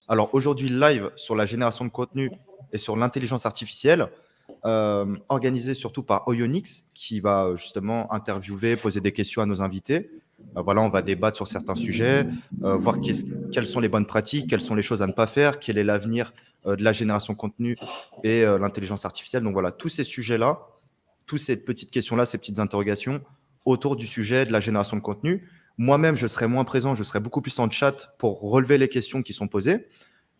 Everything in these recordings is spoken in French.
Alors aujourd'hui, live sur la génération de contenu et sur l'intelligence artificielle, organisé surtout par Oyonix, qui va justement interviewer, poser des questions à nos invités. Voilà, on va débattre sur certains sujets, voir quelles sont les bonnes pratiques, quelles sont les choses à ne pas faire, quel est l'avenir de la génération de contenu et l'intelligence artificielle. Donc voilà, tous ces sujets-là, toutes ces petites questions-là, ces petites interrogations autour du sujet de la génération de contenu. Moi-même, je serai moins présent, je serai beaucoup plus en chat pour relever les questions qui sont posées.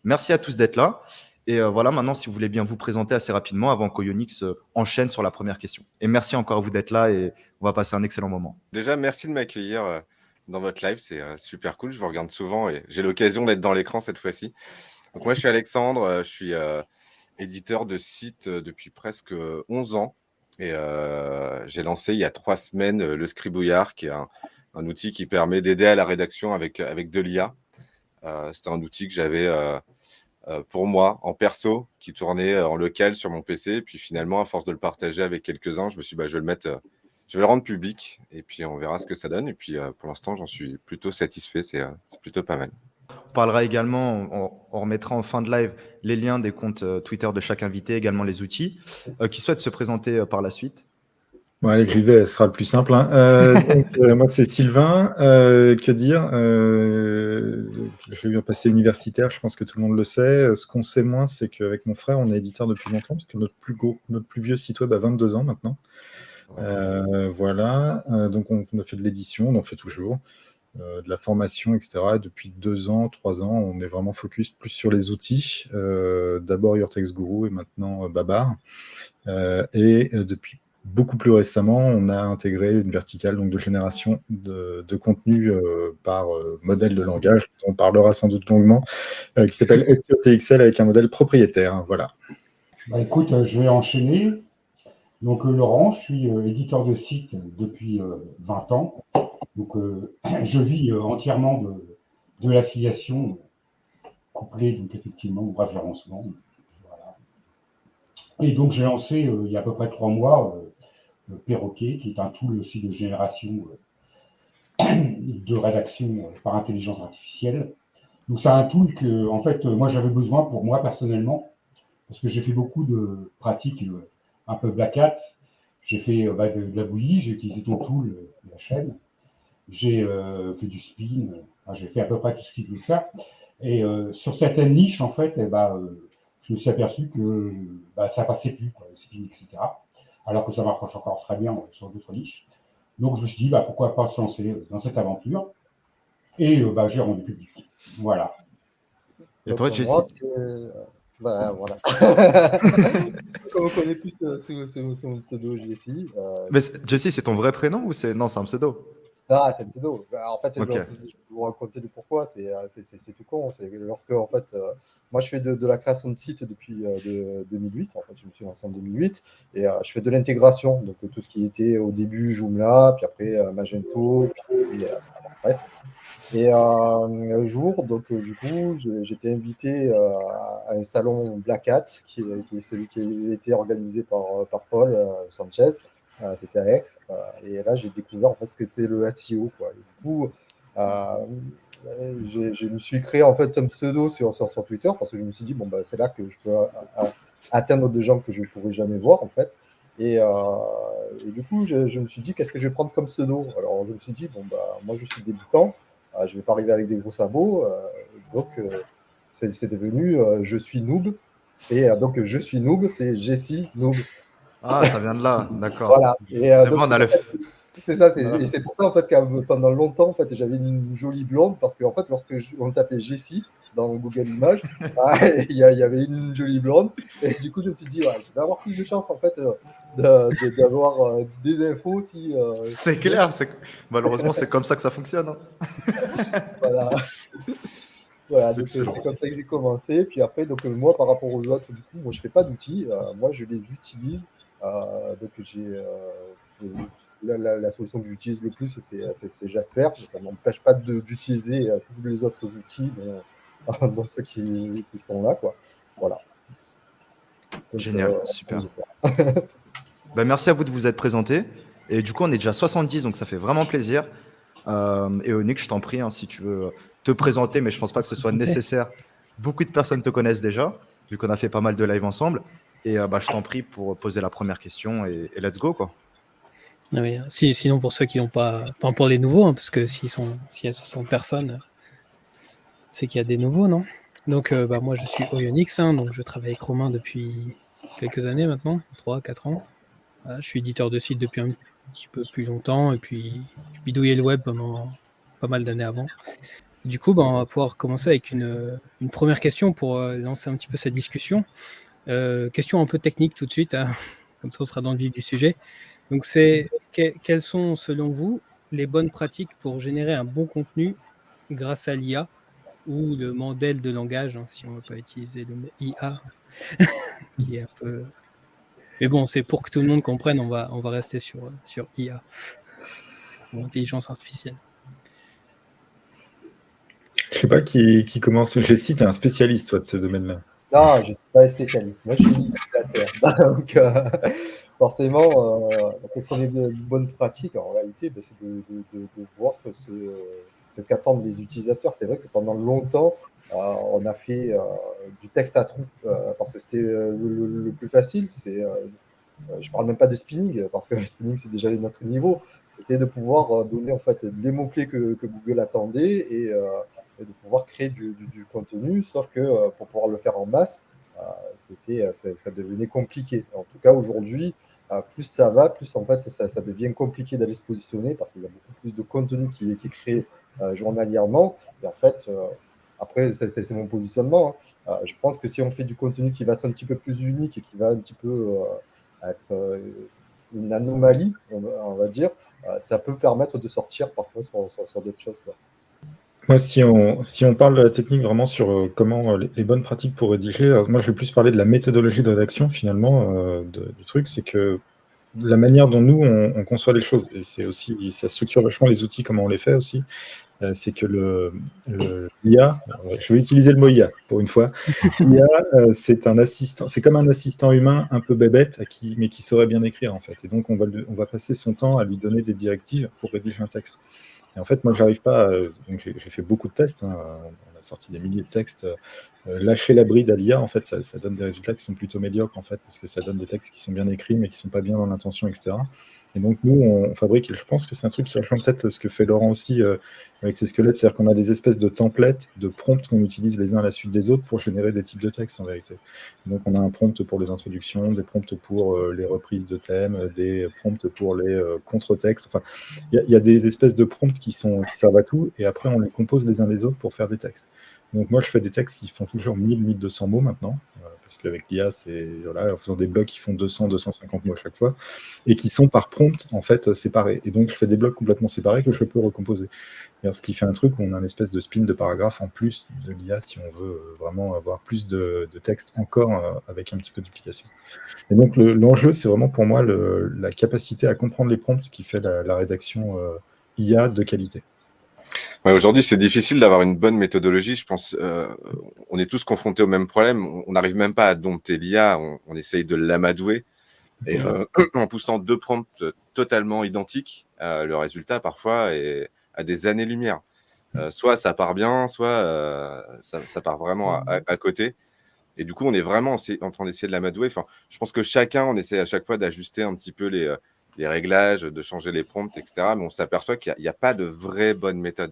Merci à tous d'être là. Et voilà, maintenant, si vous voulez bien vous présenter assez rapidement avant qu'Oyonix enchaîne sur la première question. Et merci encore à vous d'être là et on va passer un excellent moment. Déjà, merci de m'accueillir dans votre live. C'est super cool. Je vous regarde souvent et j'ai l'occasion d'être dans l'écran cette fois-ci. Donc, moi, je suis Alexandre. Je suis éditeur de site depuis presque 11 ans. Et j'ai lancé il y a 3 semaines le Scribouillard, qui est un outil qui permet d'aider à la rédaction avec de l'IA. C'était un outil que j'avais pour moi en perso, qui tournait en local sur mon PC. Et puis finalement, à force de le partager avec quelques-uns, je me suis dit, je vais le mettre, je vais le rendre public. Et puis on verra ce que ça donne. Et puis pour l'instant, j'en suis plutôt satisfait. C'est plutôt pas mal. On parlera également, on remettra en fin de live les liens des comptes Twitter de chaque invité, également les outils. Qui souhaitent se présenter par la suite? Bon, allez, j'y vais, ce sera le plus simple. Moi, c'est Sylvain. Que dire J'ai eu un passé universitaire, je pense que tout le monde le sait. Ce qu'on sait moins, c'est qu'avec mon frère, on est éditeur depuis longtemps, parce que notre plus vieux site web a 22 ans maintenant. Voilà. Donc, on a fait de l'édition, on en fait toujours, de la formation, etc. Et depuis 2 ans, 3 ans, on est vraiment focus plus sur les outils. D'abord Your Text Guru et maintenant Babar. Et depuis beaucoup plus récemment, on a intégré une verticale donc de génération de contenu par modèle de langage, dont on parlera sans doute longuement, qui s'appelle SEO-TXL avec un modèle propriétaire. Voilà. Écoute, je vais enchaîner. Donc Laurent, je suis éditeur de site depuis 20 ans. Donc je vis entièrement de l'affiliation couplée donc effectivement au référencement. Voilà. Et donc j'ai lancé il y a à peu près 3 mois Perroquet, qui est un tool aussi de génération de rédaction par intelligence artificielle. Donc c'est un tool que, en fait, moi j'avais besoin pour moi personnellement, parce que j'ai fait beaucoup de pratiques un peu black hat. J'ai fait de la bouillie, j'ai utilisé ton tool, la chaîne. J'ai fait du spin, j'ai fait à peu près tout ce qu'il peut faire. Et sur certaines niches, en fait, je me suis aperçu que ça passait plus, quoi, le spin, etc. Alors que ça marche encore très bien sur d'autres niches. Donc je me suis dit, pourquoi pas se lancer dans cette aventure. Et j'ai rendu public. Voilà. Et toi, Donc, Jessie? moi, voilà. Comme on connaît plus son pseudo Jessie. Mais Jessie, c'est ton vrai prénom ou c'est... Non, c'est un pseudo. Ah, c'est le pseudo. En fait, Ok. je vais vous raconter le pourquoi. C'est tout con. C'est lorsque, en fait, moi, je fais de la création de sites depuis 2008. En fait, je me suis lancé en 2008 et je fais de l'intégration. Donc, tout ce qui était au début Joomla, puis après Magento, puis WordPress. Et un jour, donc, du coup, j'étais invité à un salon Black Hat, qui est celui qui a été organisé par Paul Sanchez. C'était à Aix. Et là, j'ai découvert en fait ce qu'était le SEO, quoi. Et du coup, je me suis créé en fait un pseudo sur Twitter parce que je me suis dit, c'est là que je peux atteindre des gens que je ne pourrais jamais voir, en fait. Et du coup, je me suis dit, qu'est-ce que je vais prendre comme pseudo? Alors, je me suis dit, moi, je suis débutant, je ne vais pas arriver avec des gros sabots. Donc, c'est devenu je suis noob. Et donc, je suis noob, c'est Jessie noob. Ah, ça vient de là, d'accord. Voilà. Et, c'est donc, bon, on a le... C'est ça, et c'est pour ça en fait que pendant longtemps en fait j'avais une jolie blonde parce qu'en fait lorsque on tapait Jessie dans Google Images, il y avait une jolie blonde et du coup je me suis dit je vais avoir plus de chance en fait d'avoir des infos si. C'est clair, malheureusement c'est comme ça que ça fonctionne. Hein. Voilà. Voilà, donc c'est comme ça que j'ai commencé. Puis après, donc moi par rapport aux autres, du coup, moi je fais pas d'outils, moi je les utilise. Donc j'ai la solution que j'utilise le plus, c'est Jasper. Ça ne m'empêche pas d'utiliser tous les autres outils, dont ceux qui sont là, quoi. Voilà. Donc, génial, super. Merci à vous de vous être présenté. Et du coup, on est déjà 70, donc ça fait vraiment plaisir. Et Onyx, je t'en prie, hein, si tu veux te présenter, mais je ne pense pas que ce soit nécessaire beaucoup de personnes te connaissent déjà, vu qu'on a fait pas mal de lives ensemble. Et je t'en prie pour poser la première question et let's go, quoi. Ah oui, sinon, pour ceux qui n'ont pas pour les nouveaux, hein, parce que s'il y a 60 personnes, c'est qu'il y a des nouveaux, non? Donc, moi, je suis Oyonix, hein, donc je travaille avec Romain depuis quelques années maintenant, 3-4 ans. Je suis éditeur de site depuis un petit peu plus longtemps, et puis je bidouillais le web pendant pas mal d'années avant. Du coup, on va pouvoir commencer avec une première question pour lancer un petit peu cette discussion. Question un peu technique tout de suite, hein. Comme ça on sera dans le vif du sujet. Donc c'est quelles sont selon vous les bonnes pratiques pour générer un bon contenu grâce à l'IA ou le modèle de langage, hein, si on ne veut pas utiliser le mot IA, qui est un peu... Mais bon, c'est pour que tout le monde comprenne, on va rester sur IA, ou intelligence artificielle. Je sais pas qui commence. J'hésite à un spécialiste, toi, de ce domaine-là. Non, je ne suis pas un spécialiste. Moi, je suis utilisateur. Donc, forcément, la question des bonnes pratiques, en réalité, c'est de voir que ce qu'attendent les utilisateurs. C'est vrai que pendant longtemps, on a fait du texte à trous parce que c'était le plus facile. Je parle même pas de spinning, parce que le spinning, c'est déjà notre niveau. C'était de pouvoir donner en fait les mots-clés que Google attendait et de pouvoir créer du contenu, sauf que pour pouvoir le faire en masse, ça devenait compliqué. En tout cas, aujourd'hui, plus ça va, plus en fait ça devient compliqué d'aller se positionner parce qu'il y a beaucoup plus de contenu qui est créé journalièrement. Et en fait, après, c'est mon positionnement, hein. Je pense que si on fait du contenu qui va être un petit peu plus unique et qui va un petit peu être une anomalie, on va dire, ça peut permettre de sortir parfois sur d'autres choses, quoi. Moi, si on parle de la technique vraiment sur comment les bonnes pratiques pour rédiger, alors moi je vais plus parler de la méthodologie de rédaction finalement du truc, c'est que la manière dont nous on conçoit les choses, et c'est aussi, ça structure vachement les outils, comment on les fait aussi, c'est que l'IA, je vais utiliser le mot IA pour une fois, l'IA c'est un assistant, c'est comme un assistant humain un peu bébête, mais qui saurait bien écrire en fait, et donc on va passer son temps à lui donner des directives pour rédiger un texte. Et en fait, moi, j'arrive pas. Donc j'ai fait beaucoup de tests, hein, on a sorti des milliers de textes. Lâcher la bride à l'IA, en fait, ça donne des résultats qui sont plutôt médiocres, en fait, parce que ça donne des textes qui sont bien écrits, mais qui sont pas bien dans l'intention, etc. Et donc, nous, on fabrique, je pense que c'est un truc qui rejoint peut-être ce que fait Laurent aussi avec ses squelettes, c'est-à-dire qu'on a des espèces de templates, de prompts qu'on utilise les uns à la suite des autres pour générer des types de textes, en vérité. Et donc, on a un prompt pour les introductions, des prompts pour les reprises de thèmes, des prompts pour les contre-textes. Enfin, il y a des espèces de prompts qui servent à tout, et après, on les compose les uns des autres pour faire des textes. Donc moi, je fais des textes qui font toujours 1000-1200 mots maintenant, parce qu'avec l'IA, en faisant des blocs qui font 200-250 mots à chaque fois, et qui sont par prompt, en fait, séparés. Et donc, je fais des blocs complètement séparés que je peux recomposer. Et ce qui fait un truc où on a une espèce de spin de paragraphe en plus de l'IA, si on veut vraiment avoir plus de texte encore avec un petit peu d'application. Et donc, l'enjeu, c'est vraiment pour moi la capacité à comprendre les prompts qui fait la rédaction IA de qualité. Ouais, aujourd'hui, c'est difficile d'avoir une bonne méthodologie. Je pense, on est tous confrontés au même problème. On n'arrive même pas à dompter l'IA. On essaye de l'amadouer. Et en poussant deux prompts totalement identiques, le résultat, parfois, est à des années-lumière. Soit ça part bien, soit ça part vraiment à côté. Et du coup, on est vraiment en train d'essayer de l'amadouer. Enfin, je pense que chacun, on essaie à chaque fois d'ajuster un petit peu les réglages, de changer les prompts, etc. Mais on s'aperçoit qu'il n'y a pas de vraie bonne méthode.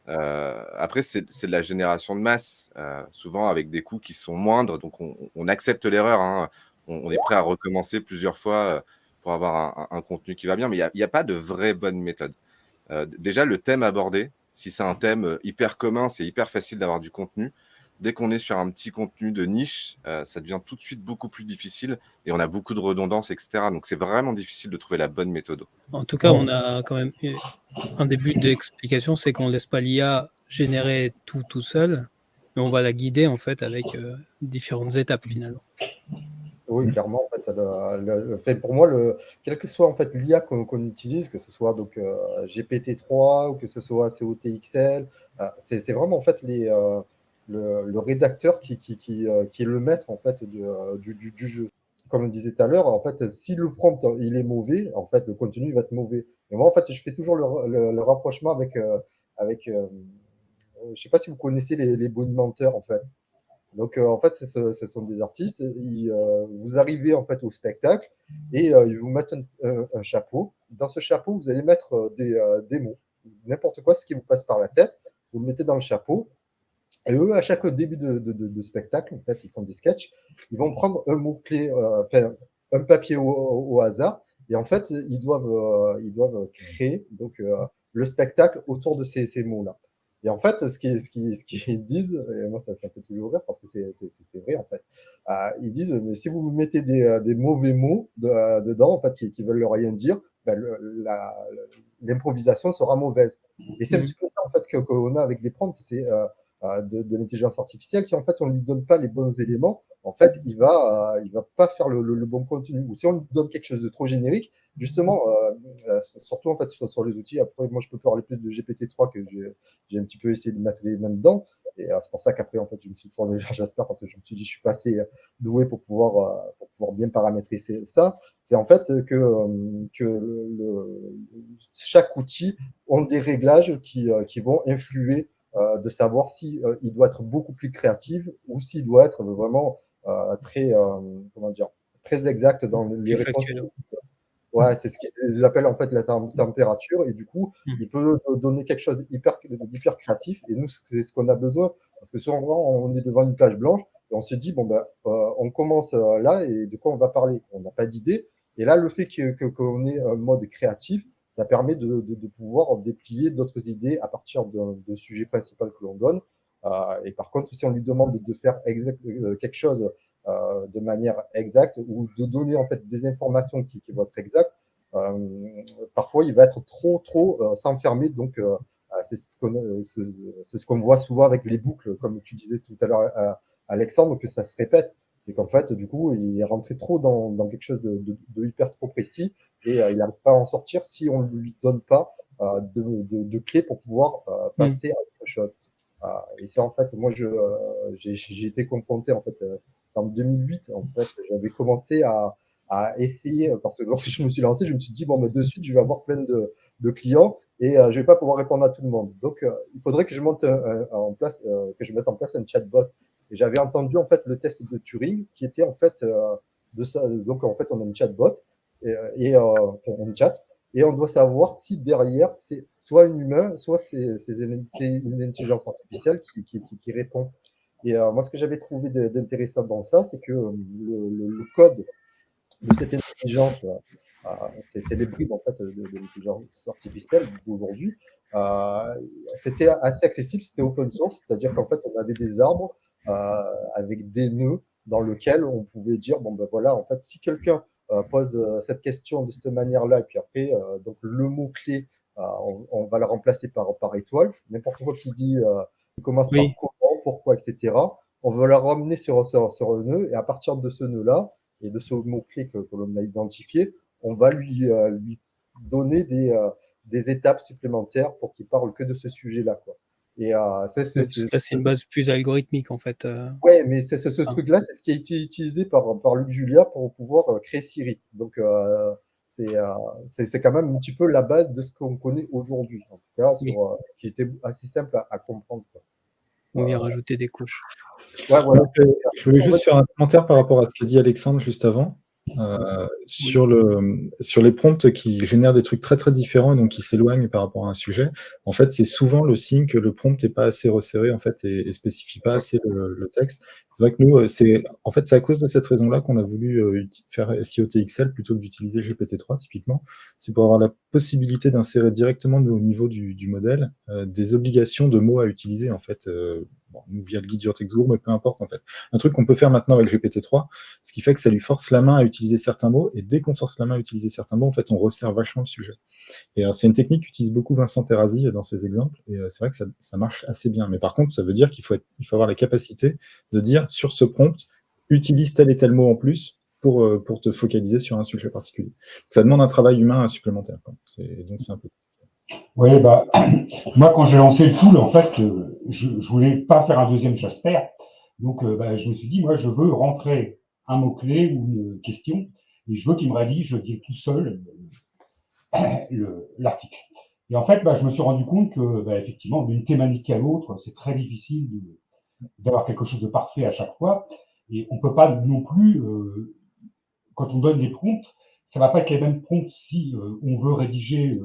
Après, c'est de la génération de masse, souvent avec des coûts qui sont moindres, donc on accepte l'erreur, hein. On est prêt à recommencer plusieurs fois pour avoir un contenu qui va bien, mais il y a pas de vraie bonne méthode. Déjà, le thème abordé, si c'est un thème hyper commun, c'est hyper facile d'avoir du contenu. Dès qu'on est sur un petit contenu de niche, ça devient tout de suite beaucoup plus difficile et on a beaucoup de redondance, etc. Donc, c'est vraiment difficile de trouver la bonne méthode. En tout cas, on a quand même un début d'explication, c'est qu'on ne laisse pas l'IA générer tout seul, mais on va la guider en fait avec différentes étapes finalement. Oui, clairement, en fait, pour moi, quel que soit en fait l'IA qu'on utilise, que ce soit donc GPT-3 ou que ce soit COTXL, c'est vraiment en fait le rédacteur qui est le maître en fait du jeu. Comme on disait tout à l'heure, en fait, si le prompt il est mauvais, en fait, le contenu va être mauvais. Et moi, en fait, je fais toujours le rapprochement avec je sais pas si vous connaissez les bonimenteurs, en fait. Donc, en fait, ce sont des artistes. Vous arrivez en fait au spectacle et ils vous mettent un chapeau. Dans ce chapeau, vous allez mettre des mots, n'importe quoi, ce qui vous passe par la tête. Vous le mettez dans le chapeau. Et eux, à chaque début de spectacle, en fait, ils font des sketchs. Ils vont prendre un mot-clé, enfin, un papier au hasard. Et en fait, ils doivent créer donc, le spectacle autour de ces mots-là. Et en fait, ce qu'ils disent, et moi ça fait toujours rire parce que c'est vrai en fait, ils disent, mais si vous mettez des mauvais mots dedans, en fait, qui veulent rien dire, ben, l'improvisation sera mauvaise. Et c'est un petit peu ça en fait qu'on a avec les prompts, c'est de l'intelligence artificielle. Si en fait on lui donne pas les bons éléments, en fait il va pas faire le bon contenu. Ou si on lui donne quelque chose de trop générique, justement, surtout en fait sur les outils. Après, moi je peux parler plus de GPT-3 que j'ai un petit peu essayé de mettre les mains dedans. Et c'est pour ça qu'après, en fait, je me suis tourné vers Jasper parce que je me suis dit, je suis pas assez doué pour pouvoir bien paramétrer ça. C'est en fait que chaque outil ont des réglages qui vont influer de savoir si il doit être beaucoup plus créatif ou s'il doit être vraiment très, comment dire, très exact dans les réponses. Ouais, c'est ce qu'ils appellent en fait la température et du coup, il peut donner quelque chose d'hyper créatif et nous, c'est ce qu'on a besoin parce que souvent, on est devant une page blanche et on se dit, bon, ben, on commence là et de quoi on va parler? On n'a pas d'idée. Et là, le fait qu'on ait un mode créatif, ça permet de pouvoir déplier d'autres idées à partir d'un sujet principal que l'on donne. Et par contre, si on lui demande de faire quelque chose de manière exacte ou de donner en fait des informations qui vont être exactes, parfois il va être trop s'enfermer. Donc c'est ce qu'on voit souvent avec les boucles, comme tu disais tout à l'heure, Alexandre, que ça se répète. C'est qu'en fait, du coup, il est rentré trop dans quelque chose de hyper trop précis et il n'arrive pas à en sortir si on ne lui donne pas de clés pour pouvoir passer à autre chose. Et ça, en fait, moi, j'ai été confronté en fait en 2008, en fait, j'avais commencé à essayer, parce que lorsque je me suis lancé, je me suis dit, bon, mais de suite, je vais avoir plein de clients et je vais pas pouvoir répondre à tout le monde. Donc, il faudrait que je mette en place un chatbot. Et j'avais entendu, en fait, le test de Turing qui était, en fait, de ça. Donc, en fait, on a un chatbot et un chat et on doit savoir si derrière, c'est soit un humain, soit c'est une intelligence artificielle qui répond. Et moi, ce que j'avais trouvé d'intéressant dans ça, c'est que le code de cette intelligence, c'est les bribes en fait de l'intelligence artificielle d'aujourd'hui. C'était assez accessible, c'était open source, c'est-à-dire qu'en fait, on avait des arbres avec des nœuds dans lesquels on pouvait dire bon ben voilà, en fait, si quelqu'un pose cette question de cette manière-là, et puis après, donc le mot clé, on va le remplacer par étoile. N'importe quoi qui dit, qui commence par comment, pourquoi, etc. On va la ramener sur un nœud, et à partir de ce nœud-là et de ce mot-clé que l'on a identifié, on va lui donner des étapes supplémentaires pour qu'il parle que de ce sujet-là, quoi. Et c'est une base plus algorithmique en fait. Ouais, mais ce truc-là, c'est ce qui a été utilisé par Luc Julia pour pouvoir créer Siri. Donc c'est quand même un petit peu la base de ce qu'on connaît aujourd'hui, en tout cas, qui était assez simple à comprendre, quoi. On vient rajouter des couches. Ouais, voilà. Je voulais juste faire un commentaire par rapport à ce qu'a dit Alexandre juste avant. Sur les prompts qui génèrent des trucs très très différents et donc qui s'éloignent par rapport à un sujet, en fait c'est souvent le signe que le prompt n'est pas assez resserré en fait et spécifie pas assez le texte. C'est vrai que nous c'est à cause de cette raison-là qu'on a voulu faire SIOTXL plutôt que d'utiliser GPT-3 typiquement. C'est pour avoir la possibilité d'insérer directement au niveau du modèle des obligations de mots à utiliser en fait. Nous via le guide Urtexgour, mais peu importe en fait. Un truc qu'on peut faire maintenant avec GPT-3, ce qui fait que ça lui force la main à utiliser certains mots, et dès qu'on force la main à utiliser certains mots, en fait, on resserre vachement le sujet. Et c'est une technique qu'utilise beaucoup Vincent Terrazi dans ses exemples, et c'est vrai que ça marche assez bien. Mais par contre, ça veut dire qu'il faut avoir la capacité de dire sur ce prompt, utilise tel et tel mot en plus pour te focaliser sur un sujet particulier. Ça demande un travail humain supplémentaire, quoi. Donc c'est un peu... Oui, bah, moi, quand j'ai lancé le tool, en fait, je voulais pas faire un deuxième Jasper. Donc, je me suis dit, moi, je veux rentrer un mot-clé ou une question et je veux qu'il me rédige tout seul l'article. Et en fait, je me suis rendu compte que, effectivement, d'une thématique à l'autre, c'est très difficile d'avoir quelque chose de parfait à chaque fois. Et on peut pas non plus, quand on donne les prompts, ça va pas être les mêmes prompts si on veut rédiger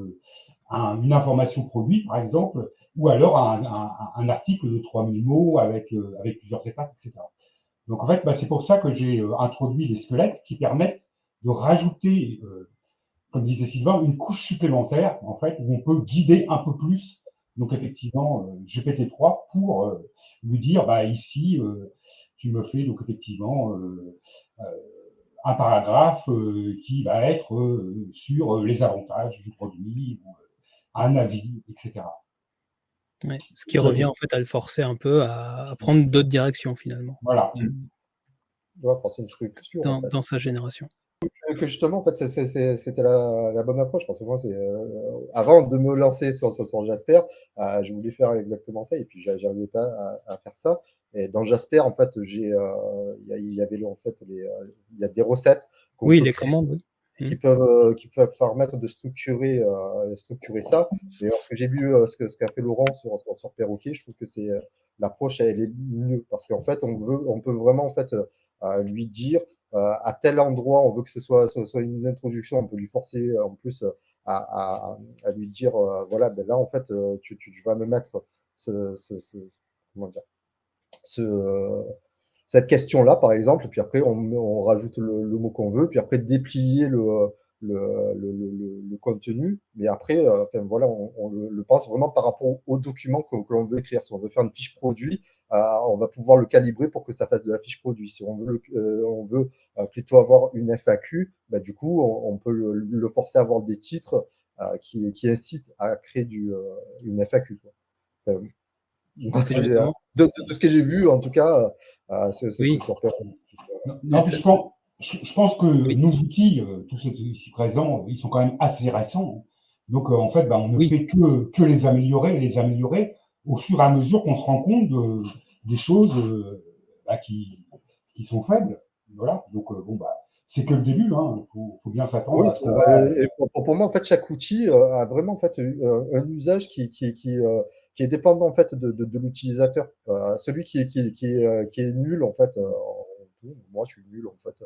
une information produit, par exemple, ou alors un article de 3000 mots avec plusieurs étapes, etc. Donc en fait, c'est pour ça que j'ai introduit les squelettes qui permettent de rajouter, comme disait Sylvain, une couche supplémentaire, en fait, où on peut guider un peu plus, donc effectivement, GPT-3 pour lui dire, ici, tu me fais donc effectivement euh, un paragraphe qui va être sur les avantages du produit, ou, un avis, etc. Ouais. Ce qui revient en fait à le forcer un peu à prendre d'autres directions finalement Voilà. Ouais, forcer une structure, en fait. dans sa génération. Que justement, en fait, c'était la bonne approche, parce que moi, avant de me lancer sur Jasper, je voulais faire exactement ça, et puis j'arrivais pas à faire ça. Et dans Jasper, en fait, il y avait en fait il y a des recettes qu'on Oui, peut les créer, commandes, oui. qui peuvent permettre de structurer ça. Et lorsque j'ai vu ce qu'a fait Laurent sur Perroquet, je trouve que l'approche, elle est mieux, parce qu'en fait, on peut vraiment en fait lui dire à tel endroit, on veut que ce soit une introduction, on peut lui forcer en plus à lui dire voilà, là en fait, tu vas me mettre comment dire, cette question-là, par exemple, puis après, on rajoute le mot qu'on veut, puis après, déplier le contenu. Mais après, voilà, on le pense vraiment par rapport au document que l'on veut écrire. Si on veut faire une fiche produit, on va pouvoir le calibrer pour que ça fasse de la fiche produit. Si on veut plutôt avoir une FAQ, du coup, on peut le forcer à avoir des titres qui incitent à créer une FAQ, quoi. De ce que j'ai vu, en tout cas, Oui. sur Non, puis je pense que Oui. nos outils, tous ceux ici présents, ils sont quand même assez récents. Donc, en fait, on ne Oui. fait que les améliorer au fur et à mesure qu'on se rend compte des choses qui sont faibles. Voilà. Donc, c'est que le début. Il faut bien s'attendre Oui, à ce qu'on va. et pour moi, en fait, chaque outil a vraiment en fait un usage qui est dépendant en fait de l'utilisateur. Celui qui est nul en fait, moi je suis nul en fait.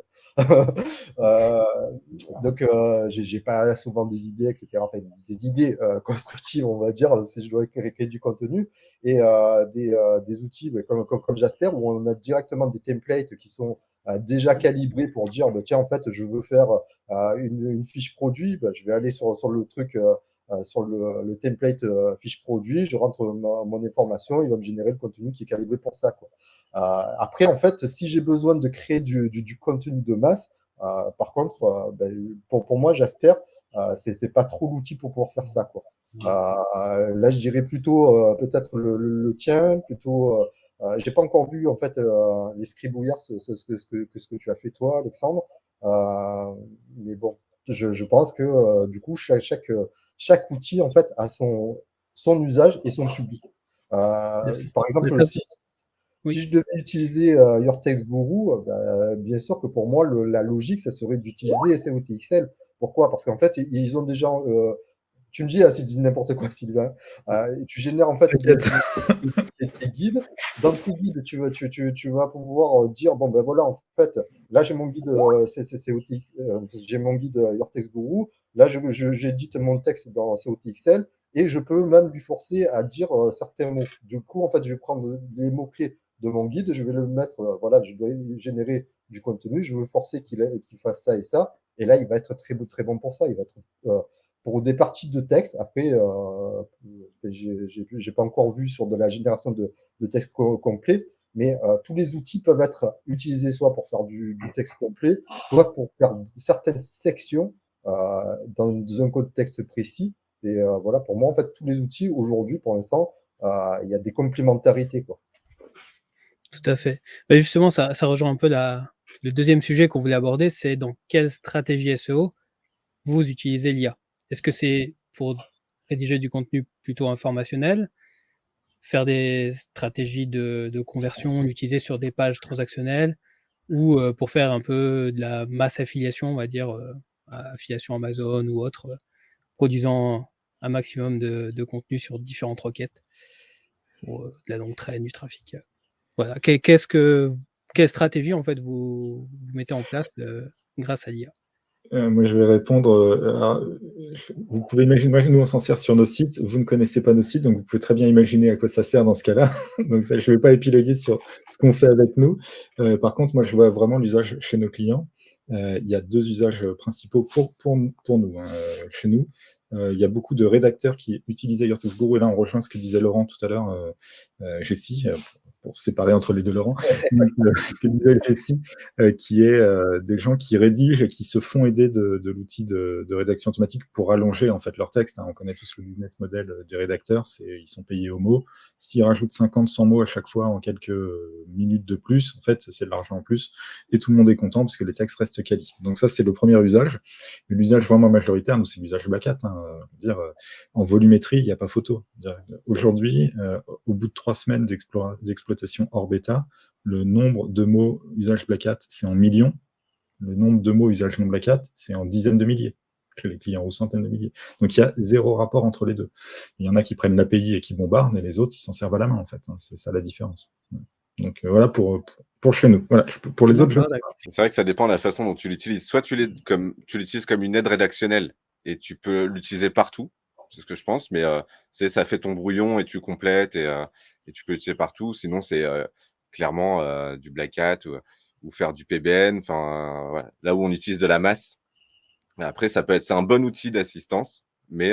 Donc j'ai pas souvent des idées, etc. Enfin, des idées constructives, on va dire, si je dois créer du contenu, et des outils comme Jasper, où on a directement des templates qui sont déjà calibrés pour dire tiens, en fait, je veux faire une fiche produit, je vais aller sur le truc, sur le template fiche produit, je rentre mon information, il va me générer le contenu qui est calibré pour ça, quoi. Après, en fait, si j'ai besoin de créer du contenu de masse, par contre, pour moi, Jasper, c'est pas trop l'outil pour pouvoir faire ça, quoi. Là, je dirais plutôt peut-être le tien, plutôt. J'ai pas encore vu en fait les scribouillards, ce que tu as fait toi, Alexandre. Mais bon, je pense que du coup, chaque outil en fait a son usage et son public. Par exemple, si je devais utiliser Your Text Guru, bien sûr que pour moi, la logique, ça serait d'utiliser SEOTXL. Pourquoi? Parce qu'en fait, ils ont déjà. Tu me dis si je dis n'importe quoi, Sylvain. Tu génères en fait tes guides. Dans tes guides, tu vas pouvoir dire bon, voilà, en fait, là, j'ai mon guide j'ai mon guide Your Text Guru. Là, j'édite mon texte dans SEOTXL et je peux même lui forcer à dire certains mots. Du coup, en fait, je vais prendre les mots-clés de mon guide, je vais le mettre, voilà, je dois générer du contenu, je veux forcer qu'il fasse ça et ça, et là, il va être très bon pour ça. Il va être pour des parties de texte. Après, j'ai pas encore vu sur de la génération de texte complet, mais tous les outils peuvent être utilisés soit pour faire du texte complet, soit pour faire certaines sections dans un contexte précis. Et voilà, pour moi, en fait, tous les outils aujourd'hui, pour l'instant, il y a des complémentarités, quoi. Tout à fait. Justement, ça rejoint un peu le deuxième sujet qu'on voulait aborder, c'est dans quelle stratégie SEO vous utilisez l'IA. Est-ce que c'est pour rédiger du contenu plutôt informationnel, faire des stratégies de conversion, l'utiliser sur des pages transactionnelles, ou pour faire un peu de la masse affiliation, on va dire, affiliation Amazon ou autre, produisant un maximum de contenu sur différentes requêtes pour de la longue traîne, du trafic. Voilà. Quelle stratégie en fait vous mettez en place grâce à l'IA? Moi, je vais répondre. Vous pouvez imaginer, moi, nous, on s'en sert sur nos sites. Vous ne connaissez pas nos sites, donc vous pouvez très bien imaginer à quoi ça sert dans ce cas-là. Donc, ça, je ne vais pas épiloguer sur ce qu'on fait avec nous. Par contre, moi, je vois vraiment l'usage chez nos clients. Il y a deux usages principaux pour nous, chez nous. Il y a beaucoup de rédacteurs qui utilisaient Your-Text Guru, et là, on rejoint ce que disait Laurent tout à l'heure, Jessie, pour séparer entre les deux Laurent. Donc, ce que disait Jessie, qui est des gens qui rédigent et qui se font aider de l'outil de rédaction automatique pour allonger en fait leur texte. On connaît tous le business model des rédacteurs, ils sont payés au mot. S'ils rajoutent 50, 100 mots à chaque fois en quelques minutes de plus, en fait, c'est de l'argent en plus, et tout le monde est content parce que les textes restent quali. Donc ça, c'est le premier usage. Mais l'usage vraiment majoritaire, nous, c'est l'usage Black Hat. En volumétrie, il n'y a pas photo. Aujourd'hui, au bout de 3 semaines d'exploitation hors bêta, le nombre de mots usage Black Hat, c'est en millions. Le nombre de mots usage non Black Hat, c'est en dizaines de milliers chez les clients, ou centaines de milliers. Donc il y a zéro rapport entre les deux. Il y en a qui prennent l'API et qui bombardent, et les autres, ils s'en servent à la main, en fait. C'est ça la différence. Donc voilà pour chez nous. Voilà. Pour les autres, je ne sais pas. C'est vrai que ça dépend de la façon dont tu l'utilises. Soit tu l'utilises comme une aide rédactionnelle et tu peux l'utiliser partout. C'est ce que je pense, mais ça fait ton brouillon et tu complètes et tu peux l'utiliser partout. Sinon, c'est clairement du Black Hat ou faire du PBN. Enfin, voilà. Là où on utilise de la masse. Après, c'est un bon outil d'assistance, mais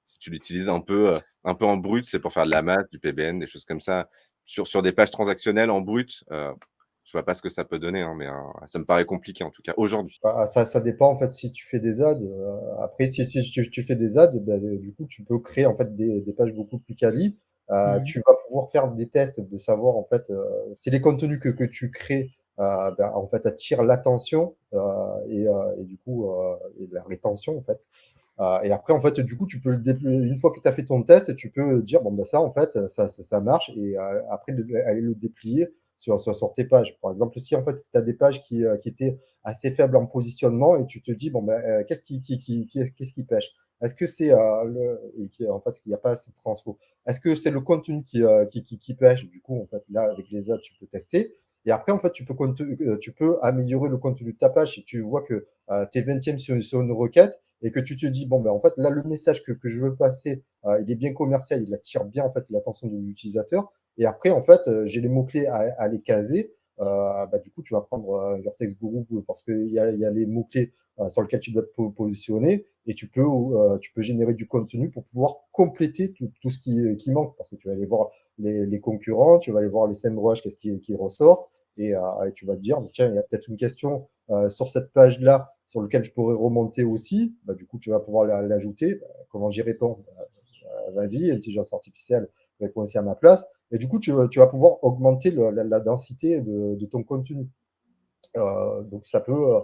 si tu l'utilises un peu en brut, c'est pour faire de la masse, du PBN, des choses comme ça. Sur des pages transactionnelles en brut, je vois pas ce que ça peut donner, mais ça me paraît compliqué en tout cas aujourd'hui. Ça dépend en fait si tu fais des ads. Après, si tu fais des ads, du coup, tu peux créer en fait des pages beaucoup plus quali. Tu vas pouvoir faire des tests de savoir en fait si les contenus que tu crées en fait attirent l'attention et du coup et la rétention en fait. Et après, en fait, du coup, tu peux une fois que tu as fait ton test, tu peux dire, bon, ben ça, en fait, ça marche, et après, aller le déplier sur tes pages. Par exemple, si en fait, tu as des pages qui étaient assez faibles en positionnement, et tu te dis, bon, ben, qu'est-ce qui pêche? Est-ce que c'est en fait, il n'y a pas assez de transfo? Est-ce que c'est le contenu qui pêche? Du coup, en fait, là, avec les ads, tu peux tester. Et après, en fait, tu peux améliorer le contenu de ta page si tu vois que tu es 20e sur une requête et que tu te dis, bon, ben, en fait, là, le message que je veux passer, il est bien commercial, il attire bien, en fait, l'attention de l'utilisateur. Et après, en fait, j'ai les mots-clés à les caser. Du coup, tu vas prendre Your-Text Guru parce qu'il y a les mots-clés sur lesquels tu dois te positionner et tu peux générer du contenu pour pouvoir compléter tout ce qui manque parce que tu vas aller voir les concurrents, tu vas aller voir les SEMrush, qu'est-ce qui ressort et tu vas te dire, tiens, il y a peut-être une question sur cette page-là sur lequel je pourrais remonter aussi. Du coup, tu vas pouvoir l'ajouter. Comment j'y réponds? Vas-y, intelligence artificielle répond aussi à ma place. Et du coup, tu vas pouvoir augmenter la densité de ton contenu. Donc, ça peut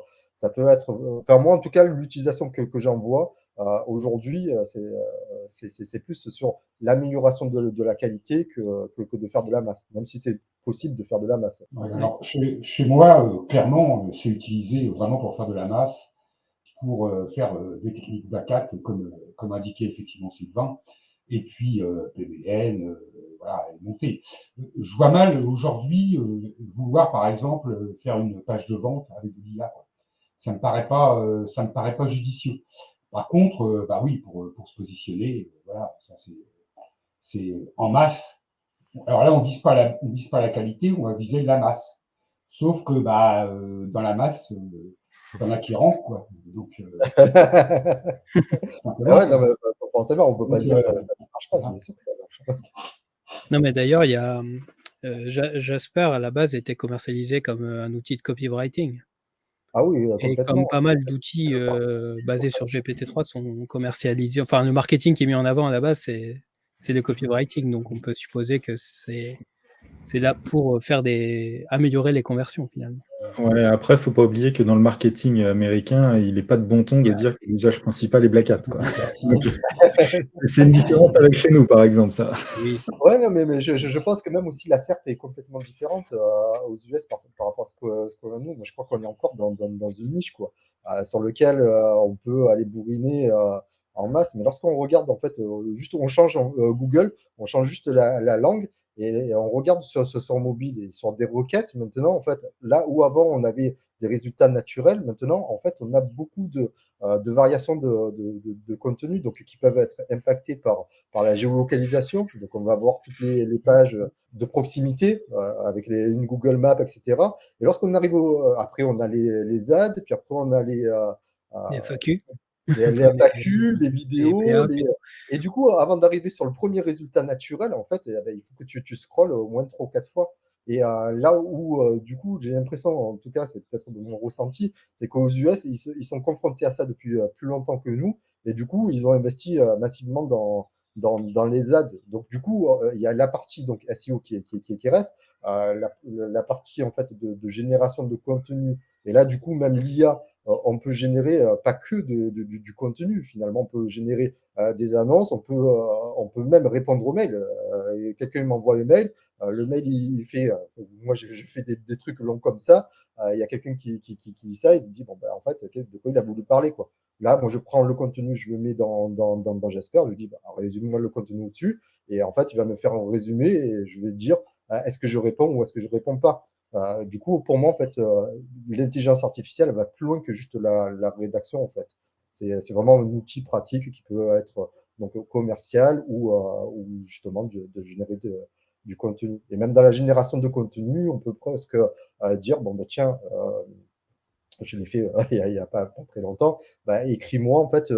être. Enfin, moi, en tout cas, l'utilisation que j'en vois aujourd'hui, c'est plus sur l'amélioration de la qualité que de faire de la masse, même si c'est possible de faire de la masse. Ouais, alors, chez moi, clairement, c'est utilisé vraiment pour faire de la masse, pour faire des techniques Black Hat, comme indiqué effectivement Sylvain, et puis PBN, voilà, et monter. Je vois mal aujourd'hui vouloir, par exemple, faire une page de vente avec de l'IA. Ça me paraît pas judicieux. Par contre, oui, pour se positionner, voilà, ça c'est en masse. Alors là, on vise pas la qualité, on va viser la masse. Sauf que dans la masse, t'en as qui rentrent, quoi. Donc, Ouais, non, mais, forcément, on peut pas dire que ça ne marche pas, c'est bien sûr que ça marche. Non, mais d'ailleurs, il y a Jasper à la base était commercialisé comme un outil de copywriting. Ah oui, Et complètement. comme pas mal d'outils basés sur GPT-3 sont commercialisés, enfin le marketing qui est mis en avant à la base, c'est le copywriting, donc on peut supposer que c'est là pour améliorer les conversions finalement. Ouais, après, faut pas oublier que dans le marketing américain, il n'est pas de bon ton de dire que l'usage principal est Black Hat, quoi. Donc, c'est une différence avec chez nous, par exemple, ça. Oui. Ouais, non, mais je pense que même aussi la SERP est complètement différente aux US par rapport à ce qu'on a nous. Moi, je crois qu'on est encore dans une niche, quoi, sur lequel on peut aller bourriner en masse. Mais lorsqu'on regarde, en fait, juste on change Google, on change juste la langue, Et on regarde sur mobile et sur des requêtes maintenant, en fait, là où avant on avait des résultats naturels, maintenant, en fait, on a beaucoup de variations de contenu donc, qui peuvent être impactées par la géolocalisation. Donc, on va voir toutes les pages de proximité avec une Google Maps, etc. Et lorsqu'on arrive après, on a les ads, et puis après, on a les FAQ. les FAQ, les vidéos, PA. et du coup, avant d'arriver sur le premier résultat naturel, en fait, il faut que tu scrolles au moins 3 ou 4 fois. Et là où, du coup, j'ai l'impression, en tout cas, c'est peut-être de mon ressenti, c'est qu'aux US, ils sont confrontés à ça depuis plus longtemps que nous. Et du coup, ils ont investi massivement dans les ads. Donc, du coup, il y a la partie donc, SEO qui reste, la partie en fait, de génération de contenu. Et là, du coup, même l'IA, on peut générer pas que du contenu, finalement, on peut générer des annonces, on peut même répondre aux mails. Quelqu'un m'envoie un mail, le mail il fait, moi je fais des trucs longs comme ça, il y a quelqu'un qui lit ça, il se dit, bon, ben, en fait, de quoi il a voulu parler, quoi. Là, moi je prends le contenu, je le mets dans Jasper, je lui dis, bah, résume-moi le contenu au-dessus, et en fait, il va me faire un résumé, et je vais dire, est-ce que je réponds ou est-ce que je réponds pas. Du coup, pour moi, en fait, l'intelligence artificielle elle va plus loin que juste la rédaction, en fait. C'est vraiment un outil pratique qui peut être donc commercial ou justement de générer du contenu. Et même dans la génération de contenu, on peut presque dire, bon, bah, tiens, je l'ai fait il y a pas très longtemps, bah, écris-moi en fait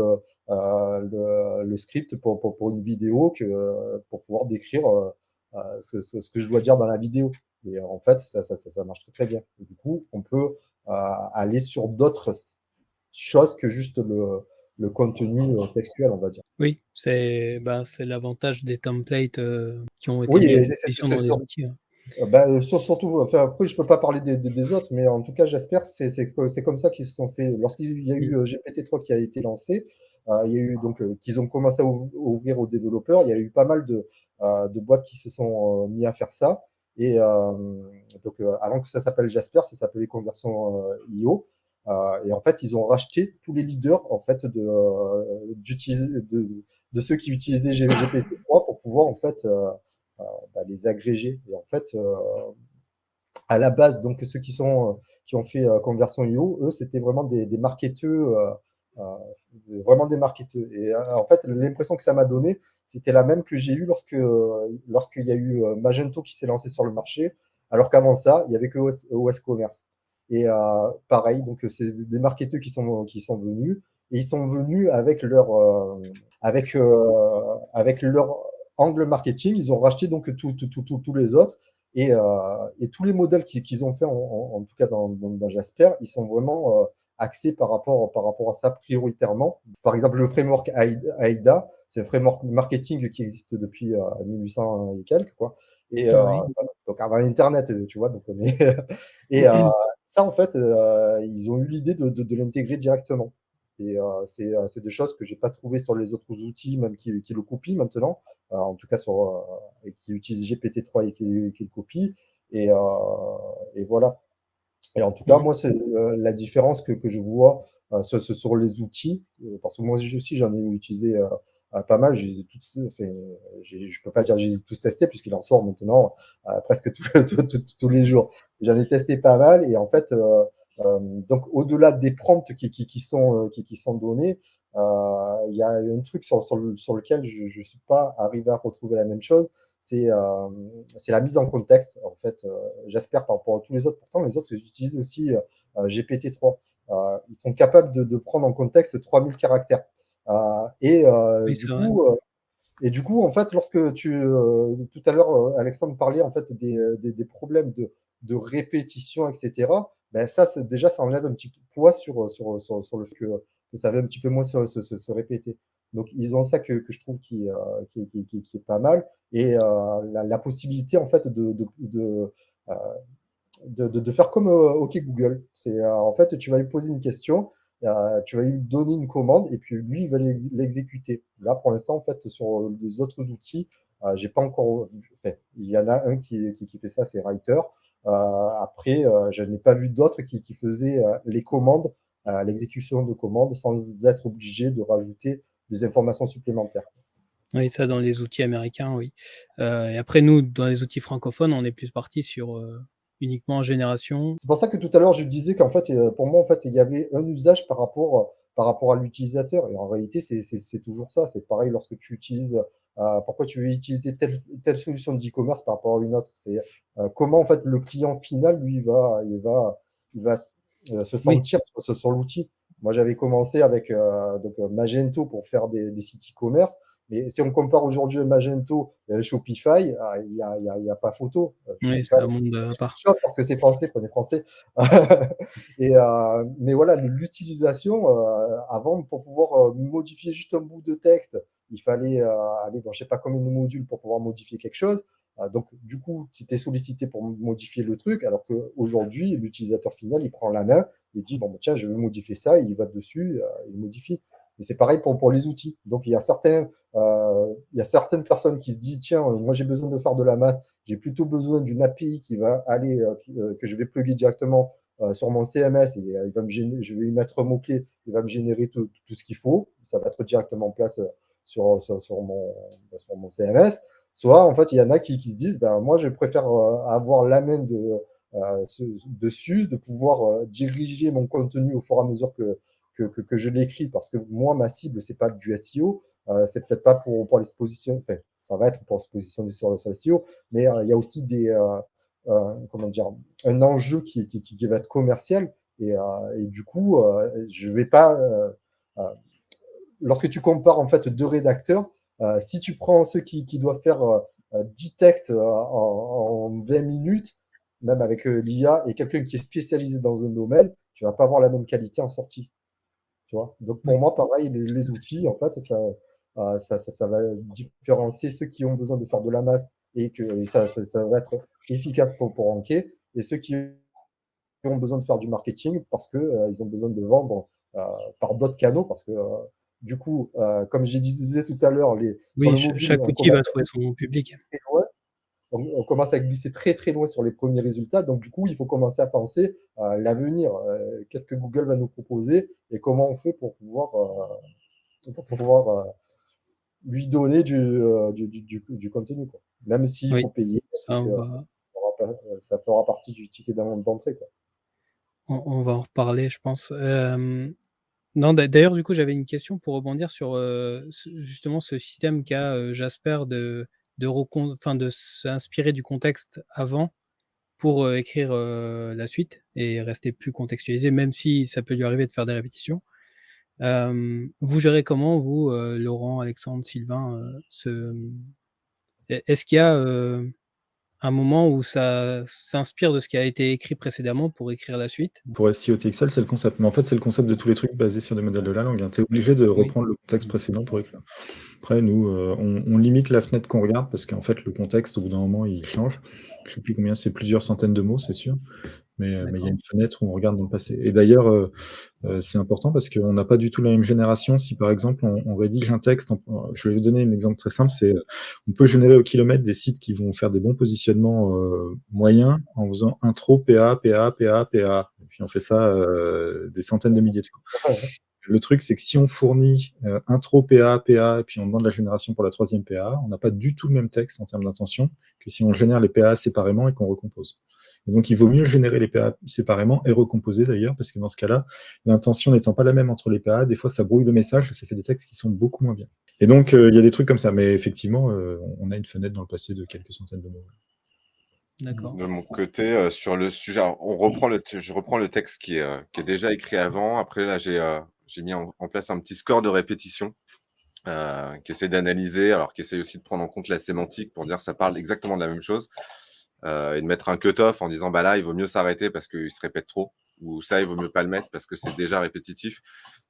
le script pour une vidéo pour pouvoir décrire ce que je dois dire dans la vidéo. Et en fait, ça marche très, très bien. Et du coup, on peut aller sur d'autres choses que juste le contenu textuel, on va dire. Oui, c'est l'avantage des templates qui ont été Oui, mis à et disposition dans les outils. surtout, enfin, après, je peux pas parler des autres, mais en tout cas, j'espère c'est comme ça qu'ils se sont fait. Lorsqu'il y a eu GPT-3 qui a été lancé, il y a eu donc qu'ils ont commencé à ouvrir aux développeurs. Il y a eu pas mal de boîtes qui se sont mis à faire ça. Et donc, avant que ça s'appelle Jasper, ça s'appelait Conversion IO. Et en fait, ils ont racheté tous les leaders en fait de ceux qui utilisaient GPT-3 pour pouvoir en fait les agréger. Et en fait, à la base, donc ceux qui ont fait Conversion IO, eux, c'était vraiment des marketeurs, vraiment des marketeurs. Et en fait, l'impression que ça m'a donné, c'était la même que j'ai eue lorsqu'il y a eu Magento qui s'est lancé sur le marché, alors qu'avant ça, il y avait que OS Commerce. Et pareil, donc c'est des marketeurs qui sont venus, et ils sont venus avec leur angle marketing, ils ont racheté donc tous les autres. Et tous les modèles qu'ils ont fait, en tout cas dans Jasper, ils sont vraiment axés par rapport à ça prioritairement. Par exemple, le framework AIDA, c'est un framework marketing qui existe depuis 1800 et quelques, quoi. Et donc avant Internet, tu vois. Donc, et ça, en fait, ils ont eu l'idée de l'intégrer directement. Et c'est des choses que j'ai pas trouvées sur les autres outils, même qui le copient maintenant. En tout cas et qui utilise GPT-3 et qui le copie. Et voilà. Et en tout cas, moi, c'est la différence que je vois sur les outils, parce que moi aussi, j'en ai utilisé pas mal. Je peux pas dire que j'ai tous testé, puisqu'il en sort maintenant presque tous les jours. J'en ai testé pas mal, et en fait, donc au-delà des prompts qui sont donnés, il y a un truc sur lequel je ne suis pas arrivé à retrouver la même chose, c'est la mise en contexte. En fait, j'espère par rapport à tous les autres. Pourtant, les autres, ils utilisent aussi GPT-3. Ils sont capables de prendre en contexte 3000 caractères. Et du coup, en fait, lorsque tout à l'heure, Alexandre parlait en fait des problèmes de répétition, etc. Ben ça, déjà, ça enlève un petit poids sur le fait que ça va un petit peu moins se répéter. Donc, ils ont ça que je trouve qui est pas mal. Et la possibilité, en fait, de faire comme OK Google. C'est en fait, tu vas lui poser une question, tu vas lui donner une commande, et puis lui, il va l'exécuter. Là, pour l'instant, en fait, sur les autres outils, j'ai pas encore. Enfin, il y en a un qui fait ça, c'est Writer. Après, je n'ai pas vu d'autres qui faisaient les commandes, l'exécution de commandes, sans être obligé de rajouter des informations supplémentaires. Oui, ça dans les outils américains, oui. Et après nous, dans les outils francophones, on est plus parti sur, uniquement génération. C'est pour ça que tout à l'heure, je disais qu'en fait, pour moi, en fait, il y avait un usage par rapport à l'utilisateur. Et en réalité, c'est toujours ça. C'est pareil lorsque tu utilises, pourquoi tu veux utiliser telle solution d'e-commerce par rapport à une autre. C'est comment en fait le client final, lui, il va se Oui, sentir sur l'outil. Moi, j'avais commencé avec Magento pour faire des sites e-commerce. Mais si on compare aujourd'hui Magento et Shopify, il y a pas photo. oui, Shopify, c'est un monde à c'est part. shop parce que c'est français, prenez français. Et, mais voilà, l'utilisation, avant, pour pouvoir modifier juste un bout de texte, il fallait aller dans je sais pas combien de modules pour pouvoir modifier quelque chose. Donc, du coup, tu étais sollicité pour modifier le truc, alors qu'aujourd'hui, l'utilisateur final, il prend la main, il dit, bon, bah, tiens, je veux modifier ça, et il va dessus, il modifie. Et c'est pareil pour les outils. Donc, il y a certaines personnes qui se disent, tiens, moi, j'ai besoin de faire de la masse, j'ai plutôt besoin d'une API qui va aller, que je vais plugger directement sur mon CMS et il va me générer, je vais lui mettre un mot-clé, il va me générer tout ce qu'il faut. Ça va être directement en place sur mon CMS. Soit, en fait, il y en a qui se disent, ben, moi, je préfère avoir la main dessus, de pouvoir diriger mon contenu au fur et à mesure que je l'écris, parce que moi, ma cible, c'est pas du SEO, c'est peut-être pas pour les positions, enfin, ça va être pour se positionner sur le SEO, mais il y a aussi comment dire, un enjeu qui va être commercial, et du coup, je vais pas, lorsque tu compares en fait deux rédacteurs, si tu prends ceux qui doivent faire 10 textes en 20 minutes, même avec l'IA, et quelqu'un qui est spécialisé dans un domaine, tu vas pas avoir la même qualité en sortie. Tu vois. Donc pour Oui. moi, pareil, les outils, en fait, ça va différencier ceux qui ont besoin de faire de la masse et que ça va être efficace pour ranker, et ceux qui ont besoin de faire du marketing parce que ils ont besoin de vendre par d'autres canaux, parce que du coup, comme je disais tout à l'heure, sur Oui, le mobile, chaque outil va trouver son public. on commence à glisser très très loin sur les premiers résultats. Donc du coup, il faut commencer à penser à l'avenir. Qu'est-ce que Google va nous proposer et comment on fait pour pouvoir lui donner du contenu, quoi. Même s'il Oui, faut payer, ça puisque ça fera partie du ticket d'entrée, quoi. on va en reparler, je pense. Non, d'ailleurs, du coup, j'avais une question pour rebondir sur, justement ce système qu'a, Jasper de s'inspirer du contexte avant pour, écrire, la suite et rester plus contextualisé, même si ça peut lui arriver de faire des répétitions. Vous gérez comment vous, Laurent, Alexandre, Sylvain, est-ce qu'il y a, un moment où ça s'inspire de ce qui a été écrit précédemment pour écrire la suite? Pour SEO TXL, c'est le concept. Mais en fait, c'est le concept de tous les trucs basés sur des modèles de la langue, hein. Tu es obligé de Oui. reprendre le contexte précédent pour écrire. Après, nous, on limite la fenêtre qu'on regarde parce qu'en fait, le contexte, au bout d'un moment, il change. Je sais plus combien, c'est plusieurs centaines de mots, c'est sûr. Mais il y a D'accord. une fenêtre où on regarde dans le passé. Et d'ailleurs, c'est important parce qu'on n'a pas du tout la même génération. Si par exemple on rédige un texte, je vais vous donner un exemple très simple, c'est on peut générer au kilomètre des sites qui vont faire des bons positionnements moyens en faisant intro, PA, PA, PA, PA. Et puis on fait ça des centaines de milliers de fois. Le truc, c'est que si on fournit intro, PA, PA, et puis on demande la génération pour la troisième PA, on n'a pas du tout le même texte en termes d'intention que si on génère les PA séparément et qu'on recompose. Et donc, il vaut mieux générer les PA séparément et recomposer d'ailleurs, parce que dans ce cas-là, l'intention n'étant pas la même entre les PA, des fois ça brouille le message et ça fait des textes qui sont beaucoup moins bien. Et donc, il y a des trucs comme ça, mais effectivement, on a une fenêtre dans le passé de quelques centaines de mots. D'accord. De mon côté, sur le sujet, alors, je reprends le texte qui est déjà écrit avant. Après, là, j'ai mis en place un petit score de répétition qui essaie d'analyser, alors qui essaie aussi de prendre en compte la sémantique pour dire ça parle exactement de la même chose, et de mettre un cut-off en disant bah là, il vaut mieux s'arrêter parce qu'il se répète trop, ou ça, il vaut mieux pas le mettre parce que c'est déjà répétitif.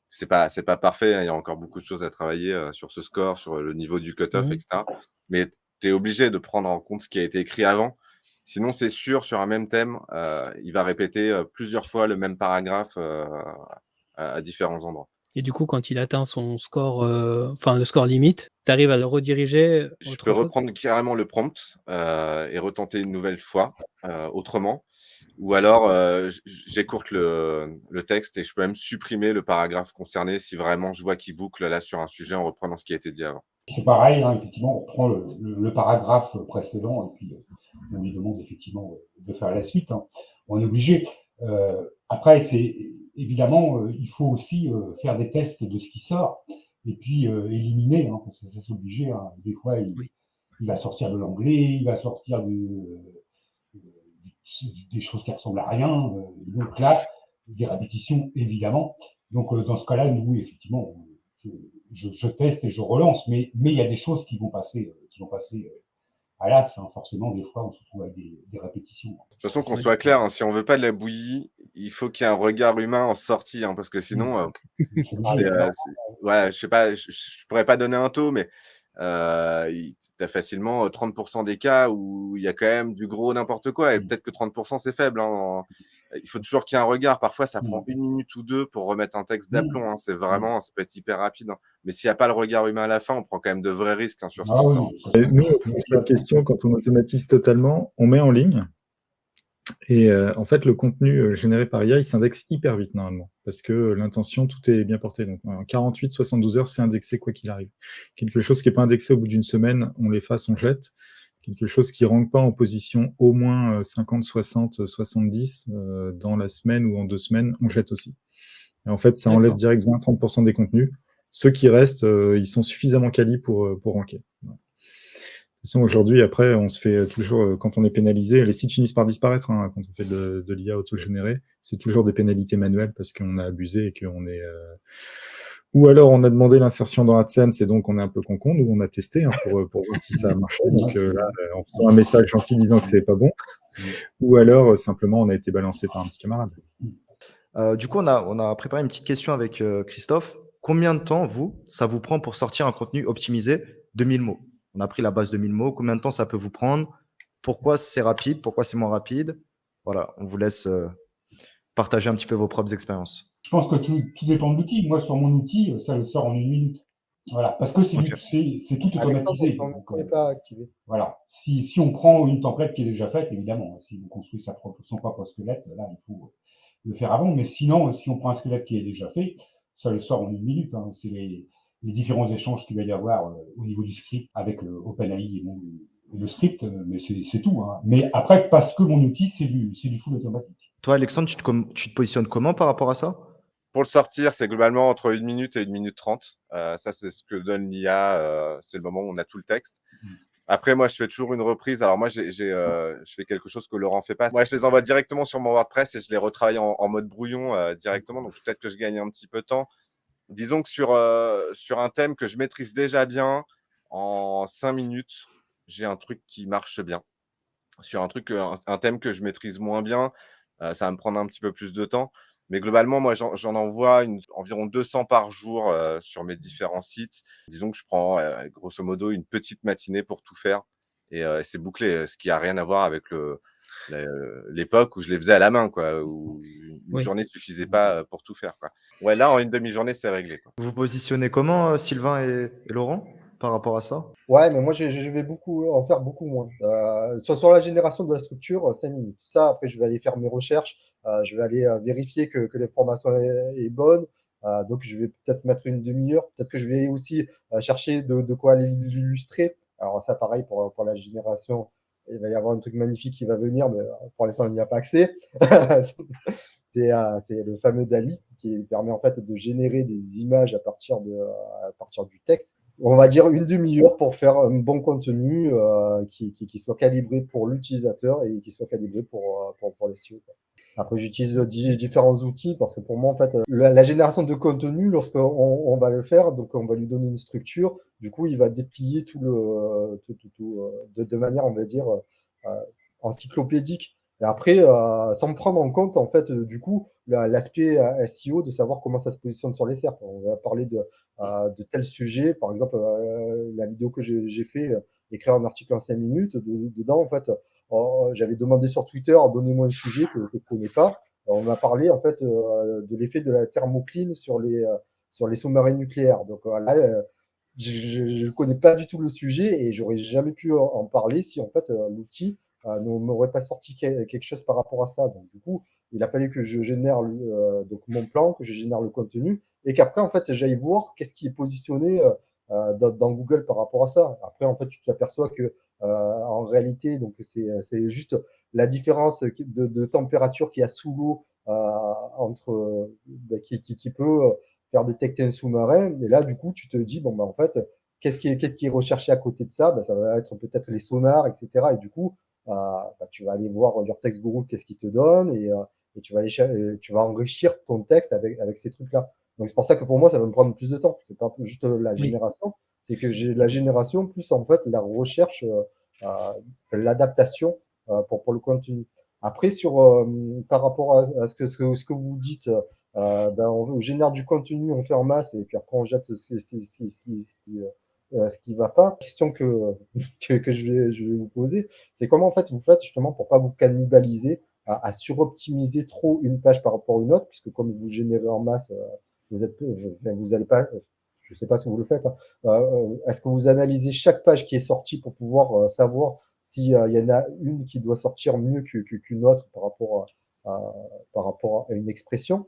C'est pas parfait, hein, il y a encore beaucoup de choses à travailler sur ce score, sur le niveau du cut-off, etc. Mais tu es obligé de prendre en compte ce qui a été écrit avant. Sinon, c'est sûr, sur un même thème, il va répéter plusieurs fois le même paragraphe à différents endroits. Et du coup, quand il atteint son score, le score limite, tu arrives à le rediriger Je autre peux chose? reprendre carrément le prompt et retenter une nouvelle fois autrement. Ou alors, j'écourte le texte et je peux même supprimer le paragraphe concerné si vraiment je vois qu'il boucle là sur un sujet en reprenant ce qui a été dit avant. C'est pareil, hein, effectivement, on reprend le paragraphe précédent et puis on lui demande effectivement de faire la suite, hein. On est obligé. Après, évidemment, il faut aussi faire des tests de ce qui sort et puis éliminer, hein, parce que ça c'est obligé, hein. Des fois, Oui. il va sortir de l'anglais, il va sortir des choses qui ressemblent à rien. Et donc là, des répétitions, évidemment. Donc dans ce cas-là, nous, effectivement, je teste et je relance, mais il y a des choses qui vont passer à l'as, hein. Forcément, des fois, on se retrouve avec des répétitions. De toute façon, qu'on Oui. soit clair, hein, si on veut pas de la bouillie, il faut qu'il y ait un regard humain en sortie, hein, parce que sinon, C'est obligé. ouais, je sais pas, je pourrais pas donner un taux, mais tu as facilement 30% des cas où il y a quand même du gros n'importe quoi, et peut-être que 30% c'est faible, hein. Il faut toujours qu'il y ait un regard. Parfois, ça prend 1 minute ou 2 pour remettre un texte d'aplomb, hein. C'est vraiment, ça peut être hyper rapide, hein. Mais s'il n'y a pas le regard humain à la fin, on prend quand même de vrais risques, hein, sur ce Ah qui oui, sort. ça, Et nous, on se pose pas de question quand on automatise totalement, on met en ligne. Et en fait, le contenu généré par IA, il s'indexe hyper vite normalement, parce que l'intention, tout est bien porté. Donc en 48-72 heures, c'est indexé quoi qu'il arrive. Quelque chose qui n'est pas indexé au bout d'une semaine, on l'efface, on jette. Quelque chose qui ne rentre pas en position au moins 50, 60, 70 dans la semaine ou en 2 semaines, on jette aussi. Et en fait, ça enlève D'accord. direct 20-30% des contenus. Ceux qui restent, ils sont suffisamment quali pour ranker. Voilà. De toute façon, aujourd'hui, après, on se fait toujours, quand on est pénalisé, les sites finissent par disparaître, hein, quand on fait de l'IA auto-générée. C'est toujours des pénalités manuelles parce qu'on a abusé et qu'on est. Ou alors, on a demandé l'insertion dans AdSense et donc on est un peu con-con. Nous, on a testé hein, pour voir si ça marchait. Donc là, on reçoit un message gentil disant que c'est pas bon. Ou alors, simplement, on a été balancé par un petit camarade. Du coup, on a préparé une petite question avec Christophe. Combien de temps, ça vous prend pour sortir un contenu optimisé de 1000 mots? On a pris la base de 1000 mots. Combien de temps ça peut vous prendre? Pourquoi c'est rapide? Pourquoi c'est moins rapide? Voilà, on vous laisse partager un petit peu vos propres expériences. Je pense que tout dépend de l'outil. Moi, sur mon outil, ça le sort en 1 minute. Voilà, parce que c'est Ok. c'est tout automatisé. Alexandre, Donc, ton n'est pas activé. voilà. Si on prend une template qui est déjà faite, évidemment, si on construit son propre squelette, là, il faut le faire avant. Mais sinon, si on prend un squelette qui est déjà fait, ça le sort en 1 minute, hein. C'est les différents échanges qu'il va y avoir au niveau du script avec OpenAI et le script, mais c'est tout, hein. Mais après, parce que mon outil, c'est du full automatique. Toi, Alexandre, tu te positionnes comment par rapport à ça? Pour le sortir, c'est globalement entre 1 minute et 1 minute 30. Ça, c'est ce que donne l'IA. C'est le moment où on a tout le texte. Après, moi, je fais toujours une reprise. Alors, moi, je fais quelque chose que Laurent fait pas. Moi, je les envoie directement sur mon WordPress et je les retravaille en mode brouillon directement. Donc, peut-être que je gagne un petit peu de temps. Disons que sur un thème que je maîtrise déjà bien, en 5 minutes, j'ai un truc qui marche bien. Sur un thème que je maîtrise moins bien, ça va me prendre un petit peu plus de temps. Mais globalement, moi, j'en envoie environ 200 par jour sur mes différents sites. Disons que je prends grosso modo une petite matinée pour tout faire. Et c'est bouclé, ce qui n'a rien à voir avec l'époque où je les faisais à la main, quoi, où une journée ne suffisait pas pour tout faire, quoi. Ouais, là, en une demi-journée, c'est réglé, quoi. Vous vous positionnez comment, Sylvain et Laurent, par rapport à ça? Ouais, mais moi, je vais en faire beaucoup moins. Sur la génération de la structure, 5 minutes. Ça, après, je vais aller faire mes recherches. Je vais aller vérifier que l'information est bonne. Donc, je vais peut-être mettre une demi-heure. Peut-être que je vais aussi chercher de quoi l'illustrer. Alors, ça, pareil, pour la génération, il va y avoir un truc magnifique qui va venir, mais pour l'instant, on n'y a pas accès. C'est le fameux DALL-E qui permet en fait de générer des images à partir du texte. On va dire une demi-heure pour faire un bon contenu qui soit calibré pour l'utilisateur et qui soit calibré pour les SEO. Après, j'utilise différents outils parce que pour moi, en fait, la génération de contenu, lorsqu'on va le faire, donc on va lui donner une structure, du coup, il va déplier tout de manière, on va dire, encyclopédique. Et après, sans prendre en compte, en fait, du coup, l'aspect SEO, de savoir comment ça se positionne sur les SERP. On va parler de tel sujet, par exemple, la vidéo que j'ai fait, écrire un article en 5 minutes, dedans, en fait, j'avais demandé sur Twitter, donnez-moi un sujet que je ne connais pas. On m'a parlé, en fait, de l'effet de la thermocline sur les sous-marins nucléaires. Donc là, je ne connais pas du tout le sujet et j'aurais jamais pu en parler si, en fait, l'outil ne m'aurait pas sorti quelque chose par rapport à ça. Donc, du coup, il a fallu que je génère donc mon plan, que je génère le contenu et qu'après, en fait, j'aille voir qu'est-ce qui est positionné dans Google par rapport à ça. Après, en fait, tu t'aperçois que en réalité, donc c'est juste la différence de température qu'il y a sous l'eau qui peut faire détecter un sous-marin. Et là, du coup, tu te dis, bon, en fait, qu'est-ce qui est recherché à côté de ça? Ça va être peut-être les sonars, etc. Et du coup, tu vas aller voir Your Text Guru, qu'est-ce qu'il te donne, et tu vas enrichir ton texte avec ces trucs-là. Donc c'est pour ça que pour moi, ça va me prendre plus de temps. C'est pas juste la génération, c'est que j'ai la génération plus en fait la recherche, l'adaptation pour le contenu. Après, par rapport à ce que vous dites, on génère du contenu, on fait en masse, et puis après on jette ce qui va pas. La question que je vais vous poser, c'est comment en fait vous faites justement pour pas vous cannibaliser à suroptimiser trop une page par rapport à une autre, puisque comme vous générez en masse, vous allez pas, je sais pas si vous le faites, est-ce que vous analysez chaque page qui est sortie pour pouvoir savoir s'il y en a une qui doit sortir mieux qu'une autre par rapport à une expression?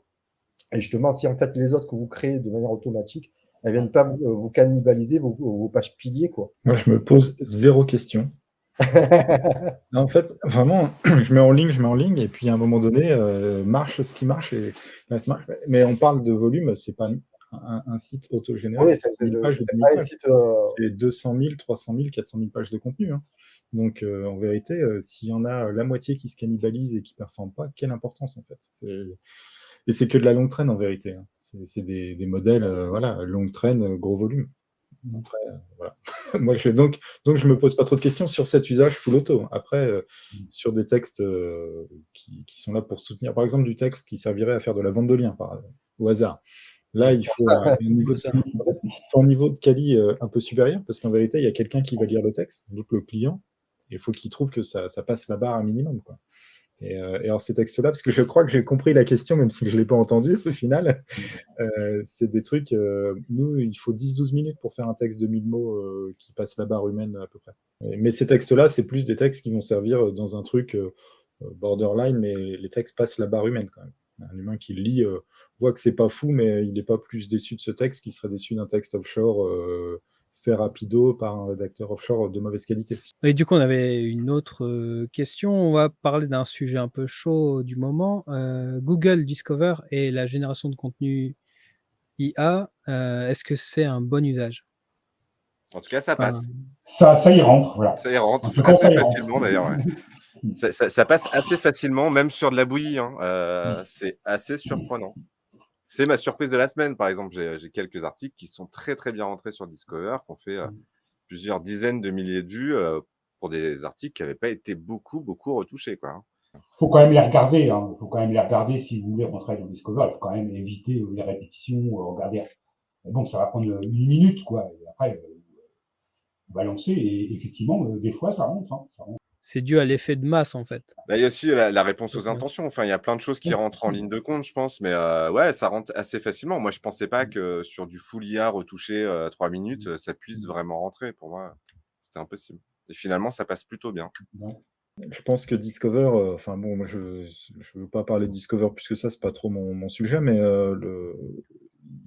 Et justement, si en fait les autres que vous créez de manière automatique, elles viennent pas vous cannibaliser vos pages piliers, quoi. Moi, je me pose 0 question. En fait, vraiment, je mets en ligne, et puis à un moment donné, marche ce qui marche, et ça marche. Mais on parle de volume, c'est pas un site autogénéré, Oui, c'est 1000 pages ou c'est 10 000 pas les pages. sites. C'est 200 000, 300 000, 400 000 pages de contenu, hein. Donc, en vérité, s'il y en a la moitié qui se cannibalise et qui ne performe pas, quelle importance en fait? Et c'est que de la longue traîne en vérité, hein. C'est des modèles, voilà, longue traîne, gros volume. Après, voilà. Moi, donc je me pose pas trop de questions sur cet usage full auto. Après, sur des textes qui sont là pour soutenir, par exemple, du texte qui servirait à faire de la vente de liens, au hasard. Là, il faut un niveau de quali un peu supérieur, parce qu'en vérité, il y a quelqu'un qui va lire le texte, donc le client, et il faut qu'il trouve que ça passe la barre un minimum, quoi. Et alors ces textes-là, parce que je crois que j'ai compris la question, même si je ne l'ai pas entendu au final, c'est des trucs, nous, il faut 10-12 minutes pour faire un texte de 1000 mots qui passe la barre humaine à peu près. Mais ces textes-là, c'est plus des textes qui vont servir dans un truc borderline, mais les textes passent la barre humaine quand même. Un humain qui le lit voit que c'est pas fou, mais il n'est pas plus déçu de ce texte qu'il serait déçu d'un texte offshore fait rapido par un rédacteur offshore de mauvaise qualité. Et du coup, on avait une autre question. On va parler d'un sujet un peu chaud du moment. Google Discover et la génération de contenu IA, est-ce que c'est un bon usage? En tout cas, ça passe. Ça y rentre, voilà. Ça y rentre En tout cas, assez ça y rentre. facilement d'ailleurs. Ouais. Ça passe assez facilement, même sur de la bouillie, hein. C'est assez surprenant. C'est ma surprise de la semaine, par exemple. J'ai quelques articles qui sont très très bien rentrés sur Discover, qui ont fait plusieurs dizaines de milliers de vues pour des articles qui n'avaient pas été beaucoup retouchés, quoi, hein. Faut quand même les regarder, hein. Faut quand même les regarder si vous voulez rentrer dans Discover. Il faut quand même éviter les répétitions, regarder. Mais bon, ça va prendre une minute, quoi. Et après, balancer. Et effectivement, des fois, ça rentre, hein, ça rentre. C'est dû à l'effet de masse, en fait. Là, il y a aussi la réponse aux intentions. Enfin, il y a plein de choses qui rentrent en ligne de compte, je pense. Mais ouais, ça rentre assez facilement. Moi, je ne pensais pas que sur du full IA retouché 3 minutes, ça puisse vraiment rentrer. Pour moi, c'était impossible. Et finalement, ça passe plutôt bien. Ouais. Je pense que Discover, enfin bon, moi je veux pas parler de Discover plus que ça, c'est pas trop mon sujet, mais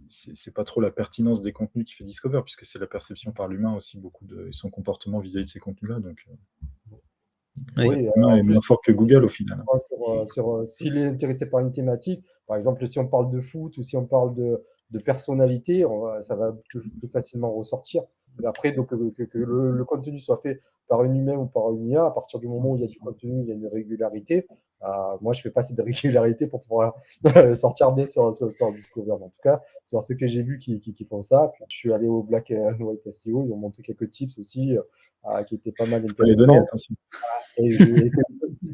c'est pas trop la pertinence des contenus qui fait Discover, puisque c'est la perception par l'humain aussi, beaucoup de son comportement vis-à-vis de ces contenus-là. Donc, Oui, l'humain est moins fort que Google au final. S'il est intéressé par une thématique, par exemple, si on parle de foot ou si on parle de personnalité, ça va plus facilement ressortir. Mais après, donc, que le contenu soit fait par un humain ou par une IA, à partir du moment où il y a du contenu, il y a une régularité. Moi, je fais pas cette régularité pour pouvoir sortir bien sur Discover. En tout cas, sur ceux que j'ai vus qui font ça. Puis, je suis allé au Black and White SEO, ils ont montré quelques tips aussi qui étaient pas mal Faut les donner, intéressants. attention.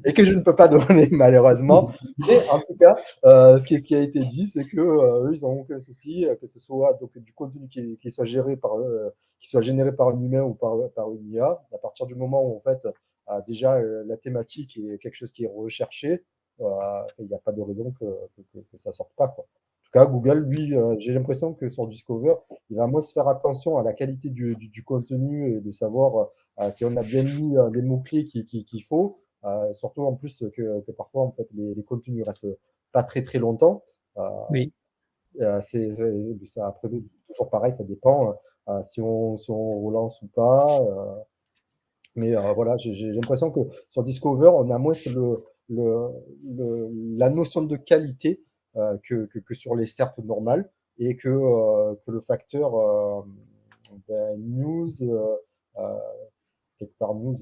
Et que je ne peux pas donner malheureusement. Mais en tout cas, ce qui a été dit, c'est que eux, ils n'ont aucun souci que ce soit donc du contenu qui soit généré par un humain ou par une IA. À partir du moment où en fait déjà la thématique est quelque chose qui est recherché, il n'y a pas de raison que ça sorte pas, quoi. En tout cas, Google, lui, j'ai l'impression que sur Discover, il va moins se faire attention à la qualité du contenu et de savoir si on a bien mis les mots-clés qu'il faut. Surtout en plus que parfois, en fait, les contenus restent pas très très longtemps. Oui. Ça, après, toujours pareil, ça dépend. si on relance ou pas. Mais voilà, j'ai l'impression que sur Discover, on a moins la notion de qualité que sur les SERP normales et que le facteur news, quelque part news,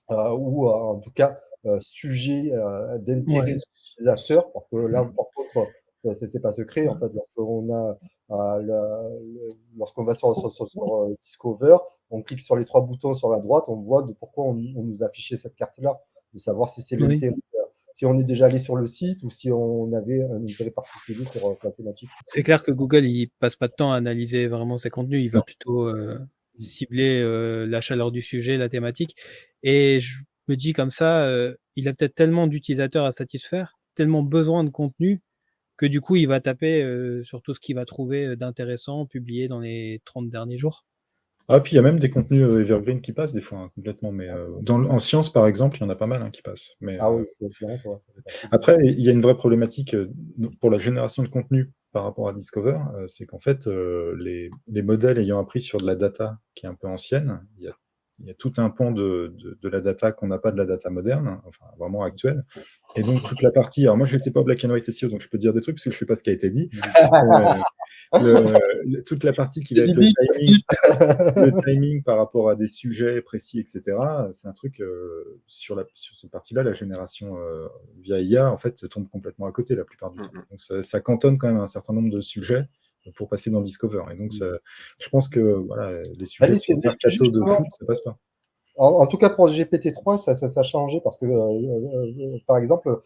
ou en tout cas sujet d'intérêt Ouais. utilisateur, parce que là, par contre, c'est pas secret, en fait, lorsqu'on va sur Discover, on clique sur les 3 boutons sur la droite, on voit de pourquoi on nous affichait cette carte-là, de savoir si c'est Oui. l'intérêt, si on est déjà allé sur le site ou si on avait un intérêt particulier sur la thématique. C'est clair que Google, il passe pas de temps à analyser vraiment ses contenus. Il va Non. plutôt cibler la chaleur du sujet, la thématique. Et je me dis comme ça, il a peut-être tellement d'utilisateurs à satisfaire, tellement besoin de contenu, que du coup, il va taper sur tout ce qu'il va trouver d'intéressant publié dans les 30 derniers jours. Ah, puis il y a même des contenus evergreen qui passent des fois, hein, complètement. Mais en sciences, par exemple, il y en a pas mal qui passent. Mais, Ah oui, c'est vrai, ça fait partie. après, il y a une vraie problématique pour la génération de contenu par rapport à Discover, c'est qu'en fait, les modèles ayant appris sur de la data qui est un peu ancienne, il y a tout un pan de la data qu'on n'a pas de la data moderne, enfin vraiment actuelle. Et donc toute la partie, alors moi je n'étais pas au Black and White SEO, donc je peux dire des trucs parce que je ne sais pas ce qui a été dit. Toute la partie qui va être le timing par rapport à des sujets précis, etc. C'est un truc sur cette partie-là, la génération via IA, en fait, se tombe complètement à côté la plupart du temps. Donc ça cantonne quand même un certain nombre de sujets pour passer dans Discover. Et donc je pense que voilà, les sujets sur Mercato de foot, ça passe pas. En tout cas, pour GPT-3, ça a changé parce que, par exemple,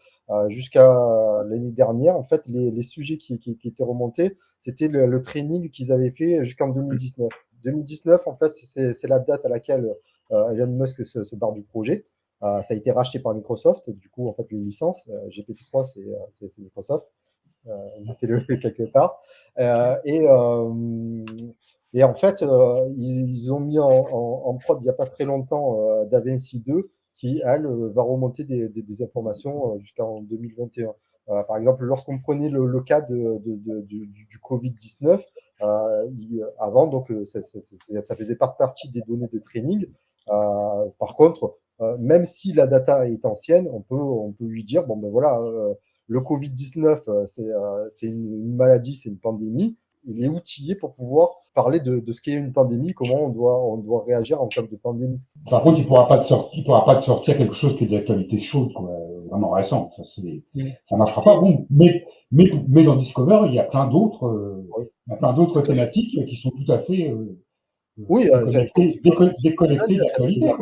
jusqu'à l'année dernière, en fait, les sujets qui étaient remontés, c'était le training qu'ils avaient fait jusqu'en 2019. 2019, en fait, c'est la date à laquelle Elon Musk se barre du projet. Ça a été racheté par Microsoft. Du coup, en fait, les licences, GPT-3, c'est Microsoft. Notez-le quelque part. Et en fait, ils ont mis en prod il n'y a pas très longtemps DaVinci 2 qui, elle, va remonter des informations jusqu'en 2021. Par exemple, lorsqu'on prenait le cas du Covid-19, avant, donc, ça faisait pas partie des données de training. Par contre, même si la data est ancienne, on peut lui dire, bon ben voilà, le Covid-19, c'est une maladie, c'est une pandémie. Il est outillé pour pouvoir parler de ce qu'est une pandémie, comment on doit réagir en cas de pandémie. Par contre, il pourra pas te sortir quelque chose qui est d'actualité chaude, quoi, vraiment récente. Ça marchera pas. Bon, mais dans Discover, il y a plein d'autres, thématiques qui sont tout à fait déconnectées de l'actualité.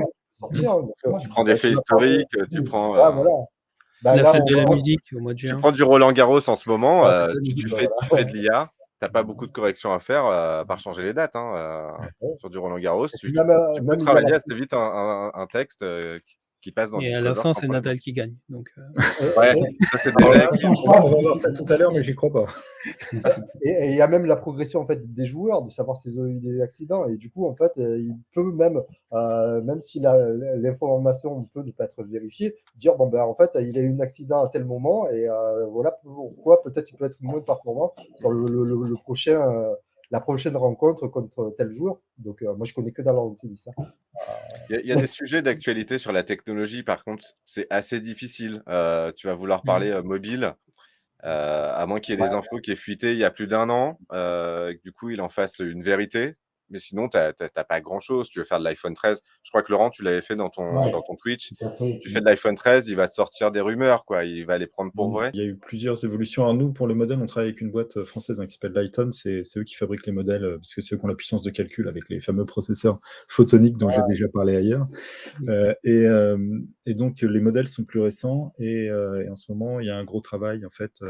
Tu prends des faits historiques, tu prends. La fête de la musique au mois de juin. Tu prends du Roland Garros en ce moment, tu fais de l'IA. T'as pas beaucoup de corrections à faire à part changer les dates. Sur du Roland Garros, tu peux travailler assez vite un texte qui passe dans Discover. Et à la fin, c'est Nadal qui gagne. Donc, ouais, ça c'est déjà on va voir ça tout à l'heure, mais j'y crois pas. Et il y a même la progression en fait des joueurs, de savoir s'ils ont eu des accidents. Et du coup, en fait, il peut même si l'information peut ne pas être vérifiée, dire bon ben en fait, il a eu un accident à tel moment et voilà pourquoi peut-être il peut être moins performant sur le prochain. La prochaine rencontre contre tel joueur. Donc, moi, je connais que dans l'anti ça. Il y a des sujets d'actualité sur la technologie, par contre, c'est assez difficile. Tu vas vouloir parler mobile, à moins qu'il y ait des infos qui aient fuité il y a plus d'1 an, et que du coup, il en fasse une vérité. Mais sinon, tu n'as pas grand-chose. Tu veux faire de l'iPhone 13. Je crois que Laurent, tu l'avais fait dans ton Twitch. Tu fais de l'iPhone 13, il va te sortir des rumeurs, quoi. Il va les prendre pour vrai. Il y a eu plusieurs évolutions. Alors nous, pour les modèles, on travaille avec une boîte française qui s'appelle Lighton. C'est eux qui fabriquent les modèles, parce que c'est eux qui ont la puissance de calcul avec les fameux processeurs photoniques dont j'ai déjà parlé ailleurs. Et donc, les modèles sont plus récents. Et en ce moment, il y a un gros travail en fait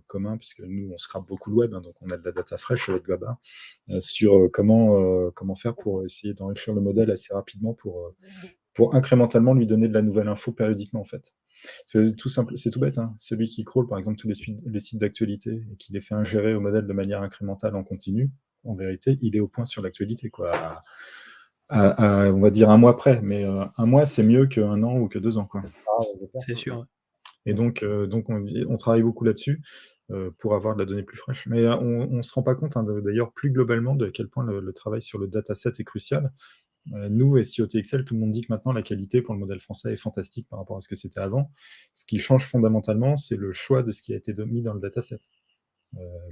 commun, puisque nous, on scrape beaucoup le web, donc on a de la data fraîche avec Baba, sur comment faire pour essayer d'enrichir le modèle assez rapidement pour incrémentalement lui donner de la nouvelle info périodiquement en fait. C'est tout simple, c'est tout bête. Celui qui crawl par exemple tous les sites d'actualité et qui les fait ingérer au modèle de manière incrémentale en continu, en vérité, il est au point sur l'actualité, quoi. On va dire 1 mois près, mais 1 mois c'est mieux que 1 an ou que 2 ans, quoi. C'est sûr. Et donc on travaille beaucoup là-dessus pour avoir de la donnée plus fraîche. Mais on ne se rend pas compte, hein, d'ailleurs, plus globalement, de quel point le travail sur le dataset est crucial. Nous, SEO TXL, tout le monde dit que maintenant la qualité pour le modèle français est fantastique par rapport à ce que c'était avant. Ce qui change fondamentalement, c'est le choix de ce qui a été mis dans le dataset.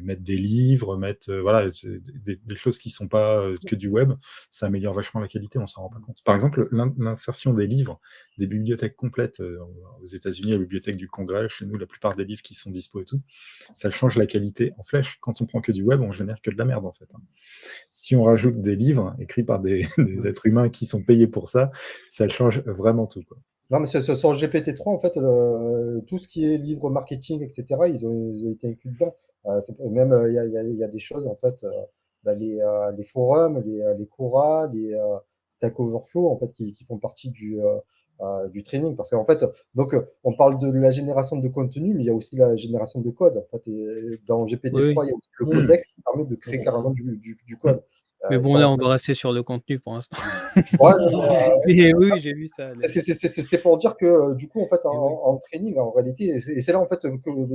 Mettre des livres, voilà, des choses qui ne sont pas que du web, ça améliore vachement la qualité, on ne s'en rend pas compte. Par exemple, l'insertion des livres, des bibliothèques complètes, aux États-Unis, la bibliothèque du Congrès, chez nous, la plupart des livres qui sont dispo et tout, ça change la qualité en flèche. Quand on prend que du web, on génère que de la merde, en fait. Si on rajoute des livres écrits par des êtres humains qui sont payés pour ça, ça change vraiment tout, quoi. Non, mais sur GPT-3, en fait, tout ce qui est livre marketing, etc., ils ont été inclus dedans. Même, il y a des choses, en fait, les forums, les Quora, les Stack Overflow, en fait, qui font partie du training. Parce qu'en fait, donc, on parle de la génération de contenu, mais il y a aussi la génération de code. En fait, et dans GPT-3, Oui. il y a aussi le codex qui permet de créer carrément du code. Mais Et bon, ça, là, en on fait, va rester sur le contenu pour l'instant. ouais, Mais oui, j'ai vu ça. c'est pour dire que du coup, en fait, Et oui. en training, en réalité, et c'est là en fait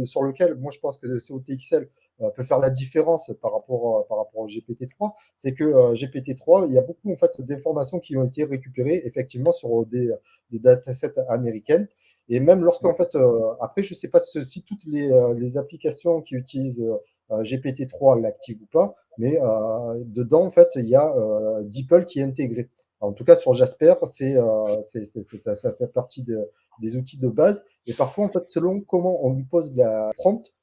sur lequel moi je pense que COTXL peut faire la différence par rapport au GPT-3, c'est que GPT-3, il y a beaucoup en fait d'informations qui ont été récupérées effectivement sur des datasets américaines. Et même lorsqu'en fait, après, je sais pas si toutes les applications qui utilisent GPT-3 l'activent ou pas, mais dedans, en fait, il y a DeepL qui est intégré. En tout cas, sur Jasper, ça fait partie des outils de base. Et parfois, en fait, selon comment on lui pose la prompt,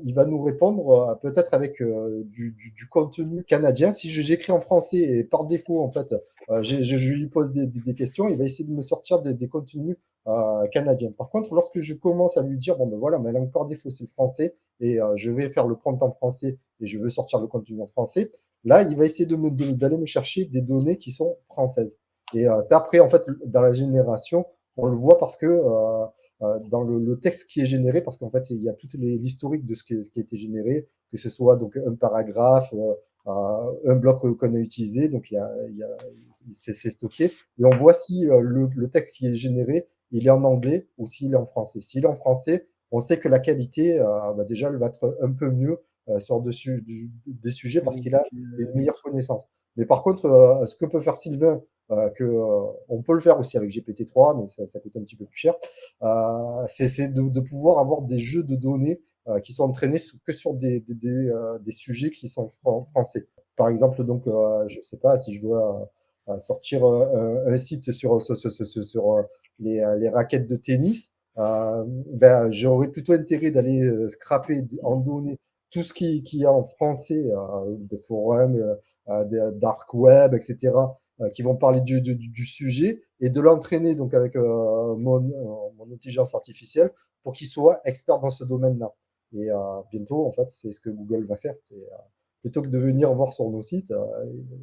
il va nous répondre peut-être avec du contenu canadien. Si j'écris en français et par défaut, en fait, je lui pose des questions, il va essayer de me sortir des contenus canadiens. Par contre, lorsque je commence à lui dire, bon ben voilà, ma langue par défaut, c'est le français, et je vais faire le prompt en français, et je veux sortir le contenu en français, là, il va essayer d'aller me chercher des données qui sont françaises. Et ça, après, en fait, dans la génération, on le voit parce que dans le texte qui est généré, parce qu'en fait, il y a tout l'historique de ce qui a été généré, que ce soit donc un paragraphe, un bloc qu'on a utilisé, donc c'est stocké. Et on voit si le texte qui est généré, il est en anglais ou s'il est en français. S'il est en français, on sait que la qualité, déjà, elle va être un peu mieux sur des sujets parce qu'il a une meilleure connaissance. Mais par contre, ce que peut faire Sylvain, on peut le faire aussi avec GPT-3, mais ça coûte un petit peu plus cher, c'est de pouvoir avoir des jeux de données qui sont entraînés que sur des sujets qui sont français. Par exemple, donc, je ne sais pas si je dois sortir un site sur les raquettes de tennis, j'aurais plutôt intérêt d'aller scraper en données tout ce qui est en français, des forums, des dark web, etc., qui vont parler du sujet et de l'entraîner donc avec mon intelligence artificielle pour qu'il soit expert dans ce domaine-là. Et bientôt, en fait, c'est ce que Google va faire. Plutôt que de venir voir sur nos sites,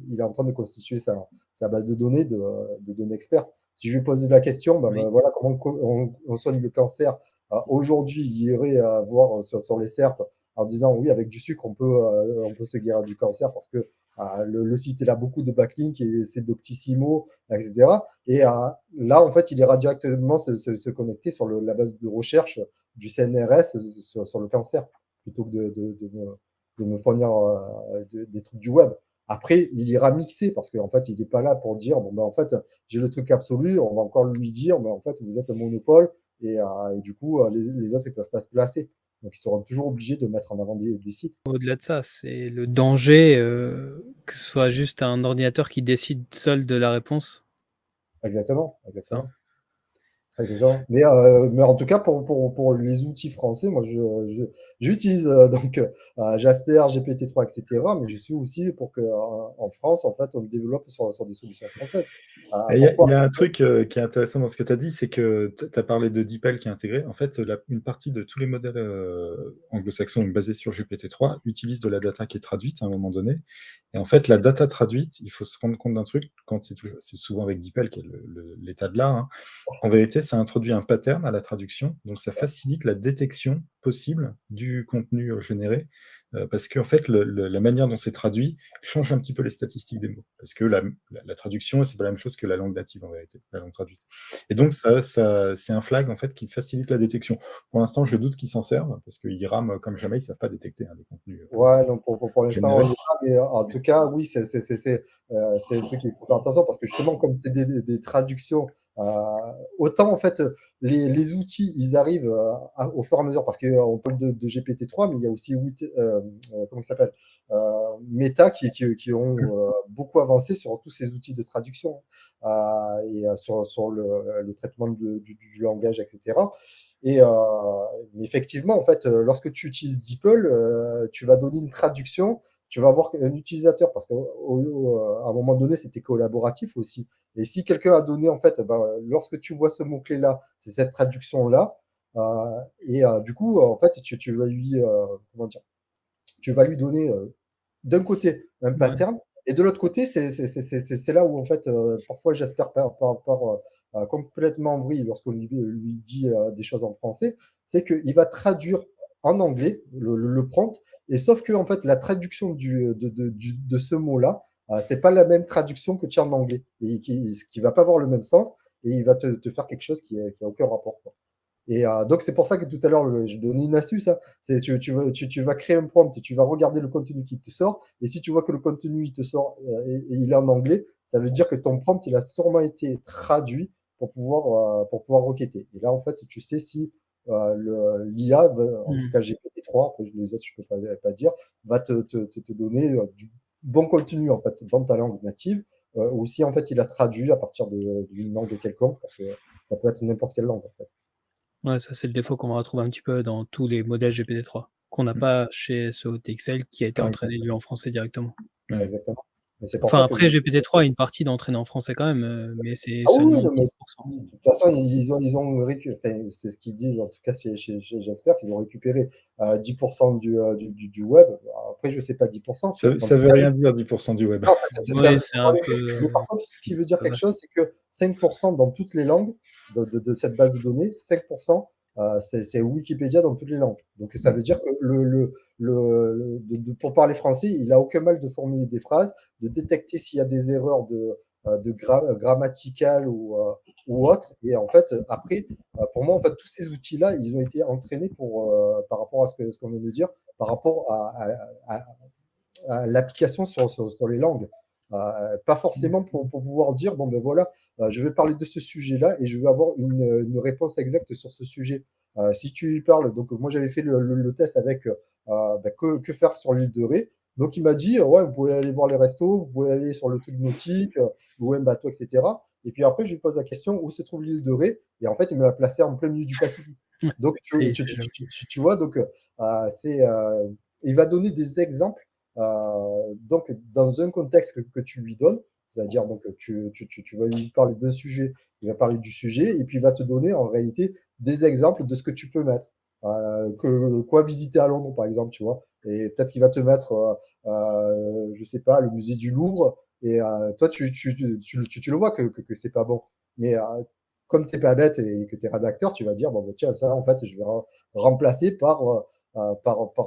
il est en train de constituer sa base de données de données expertes. Si je lui pose la question, voilà comment on soigne le cancer. Aujourd'hui, il irait voir sur les SERP en disant oui, avec du sucre, on peut se guérir du cancer parce que le site il a beaucoup de backlinks et c'est Doctissimo, etc. Et là, en fait, il ira directement se connecter sur la base de recherche du CNRS sur le cancer plutôt que de me fournir des trucs du web. Après, il ira mixer parce qu'en fait, il n'est pas là pour dire en fait, j'ai le truc absolu, on va encore lui dire en fait, vous êtes un monopole et du coup, les autres, ils peuvent pas se placer. Donc, ils seront toujours obligés de mettre en avant des sites. Au-delà de ça, c'est le danger que ce soit juste un ordinateur qui décide seul de la réponse. Exactement. Mais en tout cas, pour les outils français, moi, j'utilise donc Jasper, GPT-3, etc. Mais je suis aussi pour que en France, en fait, on développe sur des solutions françaises. Il y a un truc qui est intéressant dans ce que tu as dit, c'est que tu as parlé de DeepL qui est intégré. En fait, une partie de tous les modèles anglo-saxons donc basés sur GPT-3 utilisent de la data qui est traduite à un moment donné. Et en fait, la data traduite, il faut se rendre compte d'un truc, quand c'est souvent avec DeepL qui est l'état de l'art. En vérité, ça introduit un pattern à la traduction, donc ça facilite la détection possible du contenu généré, parce qu'en fait, la manière dont c'est traduit change un petit peu les statistiques des mots, parce que la traduction, c'est pas la même chose que la langue native en vérité, la langue traduite. Et donc c'est un flag en fait qui facilite la détection. Pour l'instant, je doute qu'ils s'en servent, parce qu'ils rament comme jamais, ils savent pas détecter des contenus. Ouais, donc pour l'instant, on générés. y va, mais en tout cas, oui, c'est le truc qu'il faut faire attention parce que justement, comme c'est des traductions, autant en fait, les outils, ils arrivent au fur et à mesure parce qu'on parle de GPT-3, mais il y a aussi comment il s'appelle Meta qui ont beaucoup avancé sur tous ces outils de traduction et sur le traitement du langage, etc. Mais effectivement, en fait, lorsque tu utilises DeepL, tu vas donner une traduction, tu vas avoir un utilisateur, parce qu'à un moment donné, c'était collaboratif aussi. Et si quelqu'un a donné, en fait, lorsque tu vois ce mot-clé-là, c'est cette traduction-là, du coup, en fait, tu vas lui, comment dire, tu vas lui donner d'un côté un pattern, et de l'autre côté, c'est là où, en fait, parfois, j'espère complètement en vrille lorsqu'on lui dit des choses en français, c'est qu'il va traduire en anglais le prompt, et sauf que, en fait, la traduction de ce mot-là, c'est pas la même traduction que tu as en anglais, et qui va pas avoir le même sens, et il va te faire quelque chose qui a aucun rapport, quoi. Et donc, c'est pour ça que tout à l'heure, je donnais une astuce. Hein. C'est tu vas créer un prompt et tu vas regarder le contenu qui te sort. Et si tu vois que le contenu il te sort et il est en anglais, ça veut dire que ton prompt il a sûrement été traduit pour pouvoir requêter. Et là, en fait, tu sais si l'IA, en tout cas GPT-3, après les autres, je peux pas dire, va te donner du bon contenu en fait dans ta langue native, ou si en fait il a traduit à partir d'une langue quelconque, parce que ça peut être n'importe quelle langue en fait. Ouais, ça c'est le défaut qu'on va retrouver un petit peu dans tous les modèles GPT-3, qu'on n'a pas chez ce OTXL qui a été entraîné lui en français directement. Exactement. Et c'est pour Enfin ça après que... GPT-3 a une partie d'entraîné en français quand même, mais c'est Ah oui, seulement non, mais 10%. de toute façon, ils ont récupéré, c'est ce qu'ils disent, en tout cas, j'espère qu'ils ont récupéré 10% du web. Après, je sais pas 10%. Ça veut rien dire 10% du web. Non, Oui, c'est un peu... Mais par contre, ce qui veut dire quelque chose, c'est que 5% dans toutes les langues de cette base de données, 5%, c'est Wikipédia dans toutes les langues. Donc ça veut dire que pour parler français, il a aucun mal de formuler des phrases, de détecter s'il y a des erreurs grammaticales ou autres. Et en fait, après, pour moi, en fait, tous ces outils-là, ils ont été entraînés par rapport à ce qu'on vient de dire, par rapport à l'application sur les langues. Pas forcément pour pouvoir dire, bon ben voilà, je vais parler de ce sujet-là et je vais avoir une réponse exacte sur ce sujet. Si tu lui parles, donc moi j'avais fait le test avec que faire sur l'île de Ré. Donc il m'a dit, ouais, vous pouvez aller voir les restos, vous pouvez aller sur le truc nautique, ou un bateau, etc. Et puis après, je lui pose la question, où se trouve l'île de Ré? Et en fait, il me l'a placé en plein milieu du Pacifique. Donc tu vois, donc il va donner des exemples donc, dans un contexte que tu lui donnes, c'est-à-dire donc tu vas lui parler d'un sujet, il va parler du sujet, et puis il va te donner en réalité des exemples de ce que tu peux mettre. Quoi visiter à Londres, par exemple, tu vois. Et peut-être qu'il va te mettre, je sais pas, le musée du Louvre, et toi, tu le vois que c'est pas bon. Mais comme tu n'es pas bête et que tu es rédacteur, tu vas dire, bon, bah, tiens, ça, en fait, je vais remplacer par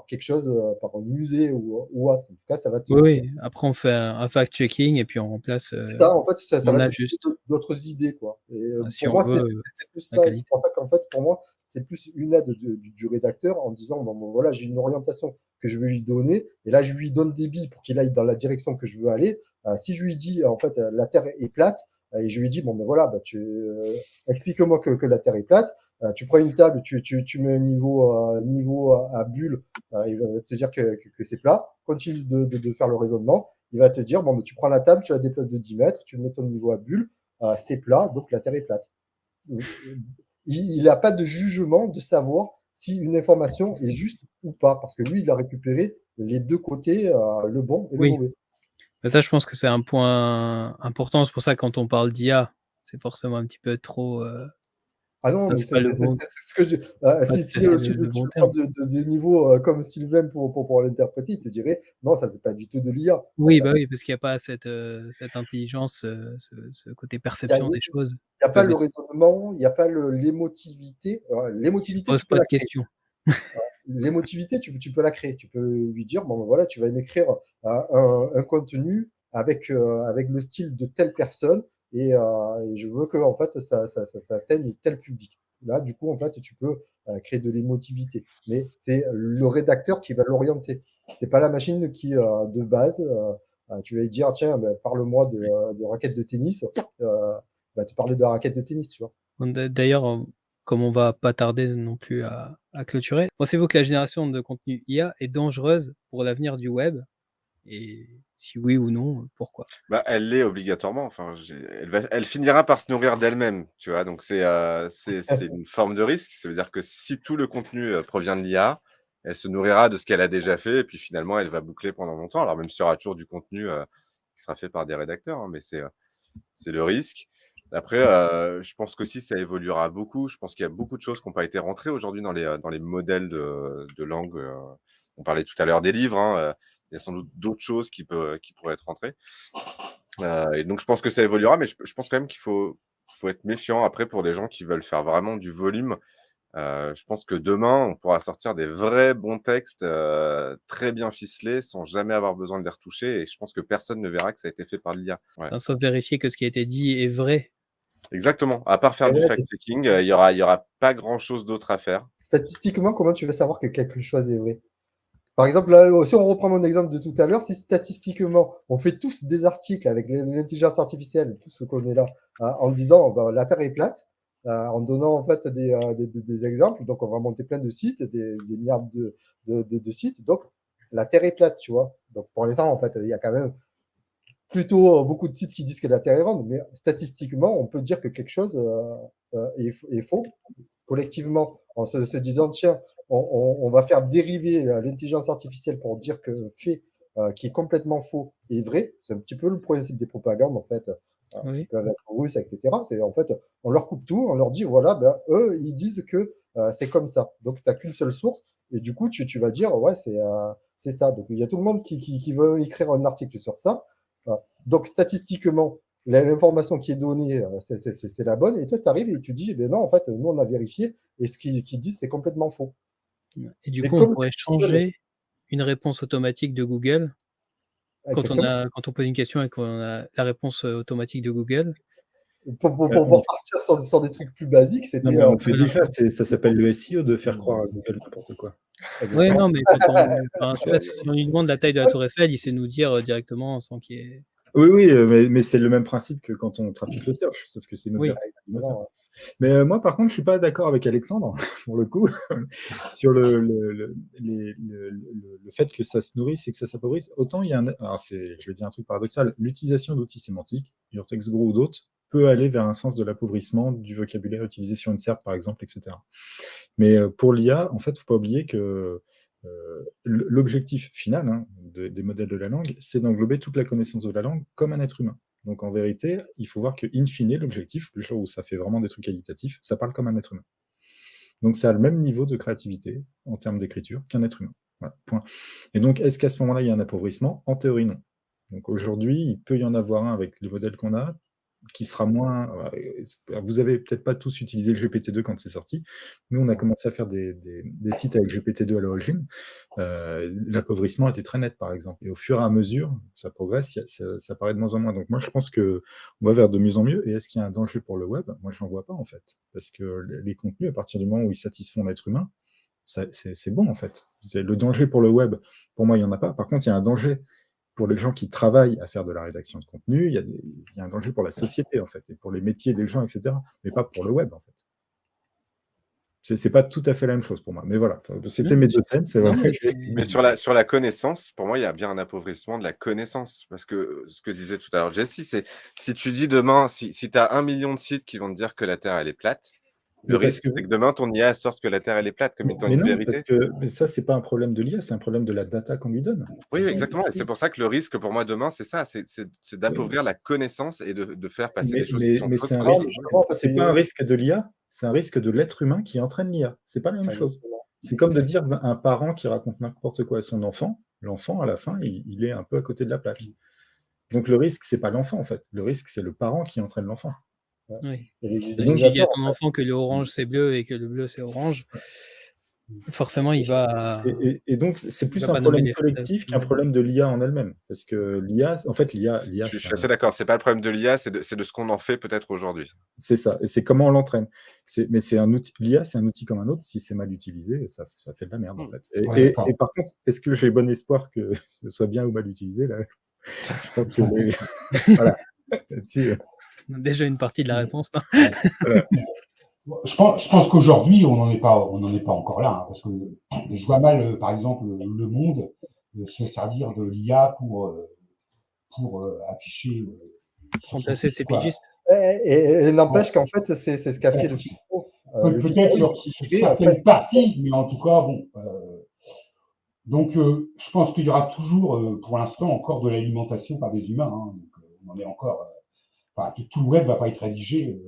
quelque chose, par un musée ou autre. En tout cas, ça va te. Oui, après on fait un fact-checking et puis on remplace. Ça, en fait, ça on va te ajuste. donner d'autres idées, quoi. Et Si pour on moi, veut c'est plus la ça. qualité. C'est pour ça qu'en fait, pour moi, c'est plus une aide du rédacteur en disant, bon, voilà, j'ai une orientation que je veux lui donner, et là, je lui donne des billes pour qu'il aille dans la direction que je veux aller. Si je lui dis, en fait, la Terre est plate, et je lui dis, bon, ben voilà, explique-moi que la Terre est plate. Tu prends une table, tu mets un niveau à bulle, il va te dire que c'est plat. Continue de faire le raisonnement. Il va te dire, bon, tu prends la table, tu la déplaces de 10 mètres, tu mets ton niveau à bulle, c'est plat, donc la Terre est plate. Il n'a pas de jugement de savoir si une information est juste ou pas, parce que lui, il a récupéré les deux côtés, le bon et le mauvais. Mais ça, je pense que c'est un point important. C'est pour ça que quand on parle d'IA, c'est forcément un petit peu trop. Ah non, mais c'est pas le bon. c'est ce que je. Si tu prends de niveau comme Sylvain pour l'interpréter, il te dirait non, ça c'est pas du tout de l'IA. Oui, bah oui, parce qu'il n'y a pas cette intelligence, ce côté perception des choses. Il n'y a pas le Peuvent- raisonnement, il n'y a pas l'émotivité. Ils se L'émotivité, posent tu peux pas de la créer. questions. L'émotivité, tu peux la créer. Tu peux lui dire, bon, ben voilà, tu vas m'écrire un contenu avec le style de telle personne et je veux que en fait, ça atteigne tel public. Là, du coup, en fait, tu peux créer de l'émotivité. Mais c'est le rédacteur qui va l'orienter. C'est pas la machine qui, de base, tu vas lui dire, tiens, ben, parle-moi de raquettes de tennis. Va te parler de la raquette de tennis, tu vois. D'ailleurs, comme on va pas tarder non plus à clôturer, pensez-vous que la génération de contenu IA est dangereuse pour l'avenir du web? Et si oui ou non, pourquoi? Bah, elle l'est obligatoirement. Enfin, elle finira par se nourrir d'elle-même, tu vois. Donc c'est une forme de risque. Ça veut dire que si tout le contenu provient de l'IA, elle se nourrira de ce qu'elle a déjà fait, et puis finalement, elle va boucler pendant longtemps. Alors même s'il y aura toujours du contenu qui sera fait par des rédacteurs, hein, mais c'est le risque. Après, je pense qu'aussi ça évoluera beaucoup. Je pense qu'il y a beaucoup de choses qui n'ont pas été rentrées aujourd'hui dans les modèles de langue. On parlait tout à l'heure des livres, hein, il y a sans doute d'autres choses qui pourraient être rentrées. Et donc je pense que ça évoluera, mais je pense quand même qu'il faut être méfiant après pour les gens qui veulent faire vraiment du volume. Je pense que demain, on pourra sortir des vrais bons textes, très bien ficelés, sans jamais avoir besoin de les retoucher, et je pense que personne ne verra que ça a été fait par l'IA. Ouais. Enfin, sauf vérifier que ce qui a été dit est vrai. Exactement. À part faire Et du ouais, fact-checking, il y aura pas grand-chose d'autre à faire. statistiquement, comment tu veux savoir que quelque chose est vrai? Par exemple, là, si on reprend mon exemple de tout à l'heure, si statistiquement, on fait tous des articles avec l'intelligence artificielle, tout ce qu'on est là, en disant bah, la Terre est plate, en donnant en fait des exemples, donc on va monter plein de sites, des milliards de sites, donc la Terre est plate, tu vois. Donc pour l'instant, en fait, il y a quand même plutôt beaucoup de sites qui disent que la Terre est ronde, mais statistiquement, on peut dire que quelque chose est faux collectivement, en se disant, tiens, on va faire dériver l'intelligence artificielle pour dire que le fait qui est complètement faux est vrai. C'est un petit peu le principe des propagandes, en fait, qui Oui. peuvent être russes, etc. C'est en fait, on leur coupe tout, on leur dit, voilà, ben, eux, ils disent que c'est comme ça. Donc, tu n'as qu'une seule source, et du coup, tu vas dire, ouais, c'est ça. Donc, il y a tout le monde qui veut écrire un article sur ça. Donc, statistiquement, l'information qui est donnée, c'est la bonne. Et toi, tu arrives et tu dis, ben non, en fait, nous, on a vérifié et ce qu'ils disent, c'est complètement faux. Et du Mais coup, on comme pourrait tu dis, changer une réponse automatique de Google exactement, quand on pose une question et qu'on a la réponse automatique de Google. pour partir sur des trucs plus basiques, Non, c'était. mais on le fait déjà, ça s'appelle le SEO, de faire croire à Google n'importe quoi. Oui, non, mais quand on, enfin, je sais pas, Euh, si on lui demande la taille de la Tour Eiffel, il sait nous dire directement sans qu'il y ait. Oui, oui, mais c'est le même principe que quand on trafique le search, sauf que c'est Oui. modélisé par du moteur. Non, Mais moi, par contre, je suis pas d'accord avec Alexandre, pour le coup, sur le fait que ça se nourrisse et que ça s'appauvrisse. Autant il y a alors je vais dire un truc paradoxal, l'utilisation d'outils sémantiques, UrTextGuru ou d'autres, peut aller vers un sens de l'appauvrissement du vocabulaire utilisé sur une SERP, par exemple, etc. Mais pour l'IA, en fait, il ne faut pas oublier que l'objectif final, hein, des modèles de la langue, c'est d'englober toute la connaissance de la langue comme un être humain. Donc en vérité, il faut voir que, in fine, l'objectif, le jour où ça fait vraiment des trucs qualitatifs, ça parle comme un être humain. Donc ça a le même niveau de créativité en termes d'écriture qu'un être humain. Voilà, point. Et donc, est-ce qu'à ce moment-là, il y a un appauvrissement? En théorie, non. Donc aujourd'hui, il peut y en avoir un avec les modèles qu'on a, qui sera moins. Vous avez peut-être pas tous utilisé le GPT-2 quand c'est sorti. Nous, on a commencé à faire des sites avec GPT-2 à l'origine. L'appauvrissement était très net, par exemple. Et au fur et à mesure, ça progresse, ça paraît de moins en moins. Donc moi, je pense qu'on va vers de mieux en mieux. Et est-ce qu'il y a un danger pour le web? Moi, je n'en vois pas, en fait. Parce que les contenus, à partir du moment où ils satisfont l'être humain, c'est bon, en fait. Le danger pour le web, pour moi, il n'y en a pas. Par contre, il y a un danger pour les gens qui travaillent à faire de la rédaction de contenu, il y a un danger pour la société, en fait, et pour les métiers des gens, etc., mais pas pour le web, en fait. C'est pas tout à fait la même chose pour moi, mais voilà, c'était mes deux scènes, c'est Non, vrai. Mais sur la connaissance, pour moi, il y a bien un appauvrissement de la connaissance. Parce que ce que disait tout à l'heure Jessie, c'est si tu dis demain, si tu as 1 million de sites qui vont te dire que la Terre, elle est plate, le Mais parce risque, que c'est que demain, ton IA sorte que la Terre, elle est plate, comme étant mais une non, vérité. mais ça, c'est pas un problème de l'IA, c'est un problème de la data qu'on lui donne. Oui, Si- exactement. Et si- c'est pour ça que le risque, pour moi, demain, c'est ça, c'est d'appauvrir la connaissance et de faire passer des choses qui sont mais fausses c'est un pour les risque, justement, c'est pas un risque de l'IA, c'est un risque de l'être humain qui entraîne l'IA. C'est pas la même chose. C'est comme de dire un parent qui raconte n'importe quoi à son enfant, l'enfant, à la fin, il est un peu à côté de la plaque. Donc le risque, c'est pas l'enfant, en fait. Le risque, c'est le parent qui entraîne l'enfant. Oui. Et les Si tu dis à utilisateurs, ton enfant que le orange c'est bleu et que le bleu c'est orange, forcément il va Et donc, c'est il plus va un pas nommer problème les collectif qu'un problème de l'IA en elle-même. Parce que l'IA, en fait, l'IA, Je suis assez d'accord. C'est pas le problème de l'IA, c'est de ce qu'on en fait peut-être aujourd'hui. c'est ça. Et c'est comment on l'entraîne. Mais c'est un outil. L'IA, c'est un outil comme un autre. Si c'est mal utilisé, ça fait de la merde, en fait. Ouais, Et par contre, est-ce que j'ai bon espoir que ce soit bien ou mal utilisé là? Je pense que voilà. Là-dessus, On a déjà une partie de la réponse, non? voilà. Je pense qu'aujourd'hui, on n'en est pas encore là, hein, parce que je vois mal, par exemple, le monde se servir de l'IA pour afficher son Fantasser site, ses quoi. pigistes. et n'empêche qu'en fait, c'est ce qu'a fait le Figaro. Le Peut-être Figaro, sur il fait, en certaines fait, parties, mais en tout cas, bon. Donc, je pense qu'il y aura toujours, pour l'instant, encore de l'alimentation par des humains. Hein, donc, on en est encore. Enfin, tout le web va pas être rédigé.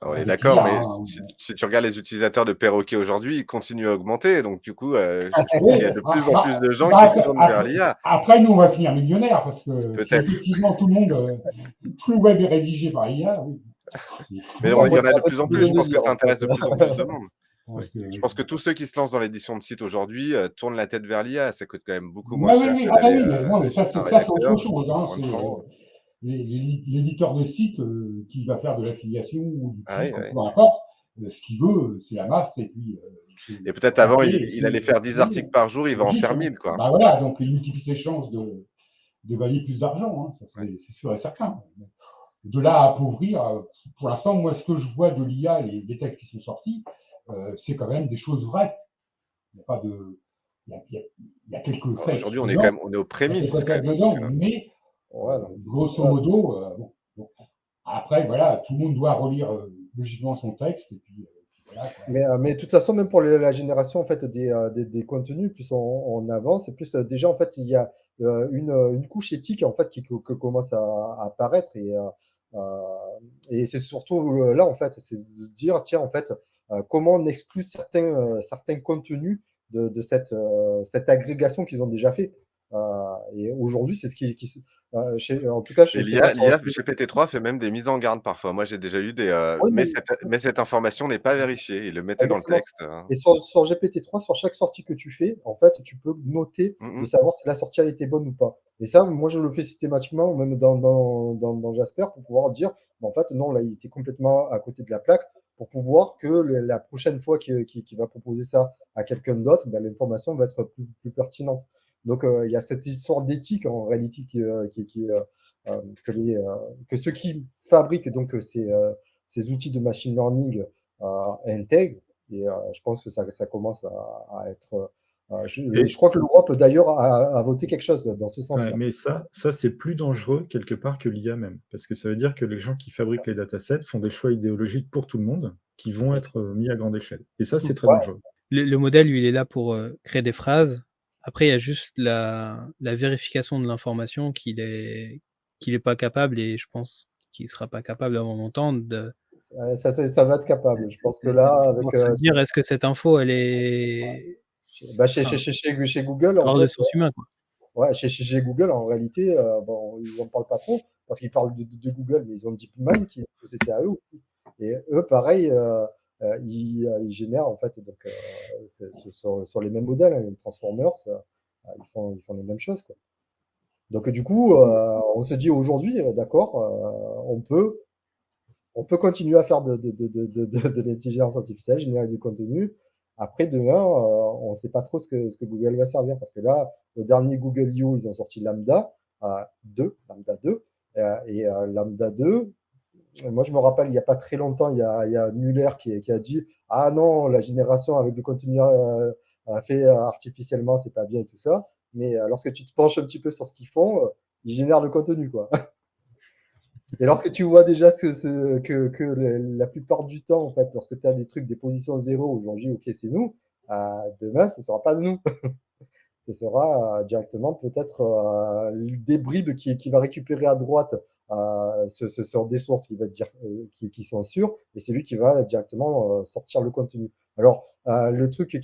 On est Avec d'accord, l'IA, mais hein. si tu regardes les utilisateurs de perroquets aujourd'hui, ils continuent à augmenter. Donc, du coup, je pense Oui, qu'il y a de plus en plus de gens qui se tournent vers l'IA. après, nous, on va finir millionnaires parce que si Peut-être. effectivement tout le web est rédigé par IA, oui. Mais moi, il y en a de j'aurais plus en plus plus. Je besoin de pense que lire, ça en fait. intéresse de plus en plus de monde. Parce que, Je pense que tous ceux qui se lancent dans l'édition de sites aujourd'hui tournent la tête vers l'IA. Ça coûte quand même beaucoup moins ouais, oui, cher oui, que ah bah d'aller oui, mais non, mais ça, un c'est autre rédacteur chose. Hein, pour c'est une franc. l'éditeur de site qui va faire de l'affiliation ou du Ah oui, clic, oui. peu importe. Ce qu'il veut, c'est la masse, et puis Et peut-être avant, c'est il allait faire 10 articles par jour, il va en logique. faire Hein. 1000, quoi. Bah voilà, donc il multiplie ses chances de gagner plus d'argent, hein, Ouais. c'est sûr et certain. De là à appauvrir, pour l'instant, moi, ce que je vois de l'IA, les textes qui sont sortis, c'est quand même des choses vraies. Il n'y a pas de. Il y a quelques fakes Aujourd'hui, on est dedans, on est aux il y a prémices, quelques quand fakes même. dedans, Donc, mais Ouais, non. grosso modo, bon. Après, voilà, tout le monde doit relire logiquement son texte, et puis voilà, quoi. Mais de toute façon, même pour la génération en fait, des contenus, plus on avance, et plus déjà, en fait, il y a une couche éthique en fait, qui commence à apparaître. Et c'est surtout là, en fait, c'est de dire, tiens, en fait, comment on exclut certains contenus de cette agrégation qu'ils ont déjà fait. Et aujourd'hui, c'est ce en tout cas, et je sais pas l'IA GPT-3 fait même des mises en garde parfois. Moi, j'ai déjà eu des. Oui, Mais cette information n'est pas vérifiée. Il le mettait dans le exactement. texte. Et sur GPT-3, sur chaque sortie que tu fais, en fait, tu peux noter de savoir si la sortie elle était bonne ou pas. Et ça, moi, je le fais systématiquement, même dans Jasper, pour pouvoir dire, en fait, non, là, il était complètement à côté de la plaque, pour pouvoir que la prochaine fois qu'il va proposer ça à quelqu'un d'autre, ben, l'information va être plus pertinente. Donc, il y a cette histoire d'éthique, en réalité, que ceux qui fabriquent donc ces outils de machine learning intègrent. Et je pense que ça commence à être. Je crois que l'Europe, d'ailleurs, a voté quelque chose dans ce sens-là. Ouais, mais ça c'est plus dangereux quelque part que l'IA même. Parce que ça veut dire que les gens qui fabriquent les datasets font des choix idéologiques pour tout le monde qui vont être mis à grande échelle. Et ça, c'est très Ouais. dangereux. Le modèle, lui, il est là pour créer des phrases. Après, il y a juste la vérification de l'information qu'il est pas capable, et je pense qu'il ne sera pas capable avant longtemps de Ça va être capable. Je pense que là, avec. se dire est-ce que cette info, elle est Chez Google, en hors de fait, sens humain, quoi. ouais, chez Google, en réalité, bon, ils n'en parlent pas trop parce qu'ils parlent de Google, mais ils ont DeepMind que c'était à eux aussi. Et eux, pareil, ils génèrent en fait donc, sur les mêmes modèles, hein, les Transformers, ils font les mêmes choses, quoi. Donc du coup, on se dit aujourd'hui, d'accord, on peut continuer à faire de l'intelligence artificielle, générer du contenu. Après, demain, on ne sait pas trop ce que Google va servir. Parce que là, au dernier Google I.O., ils ont sorti Lambda 2. Et Lambda 2, moi, je me rappelle, il n'y a pas très longtemps, il y a Muller qui a dit « Ah non, la génération avec le contenu fait artificiellement, c'est pas bien et tout ça. » Mais lorsque tu te penches un petit peu sur ce qu'ils font, ils génèrent le contenu, quoi. Et lorsque tu vois déjà que la plupart du temps, en fait, lorsque tu as des trucs, des positions zéro, aujourd'hui, ok, c'est nous, demain, ce ne sera pas de nous. Ce sera directement peut-être des bribes qui va récupérer à droite sur des sources qui, va dire, qui sont sûres, et c'est lui qui va directement sortir le contenu. Alors, le truc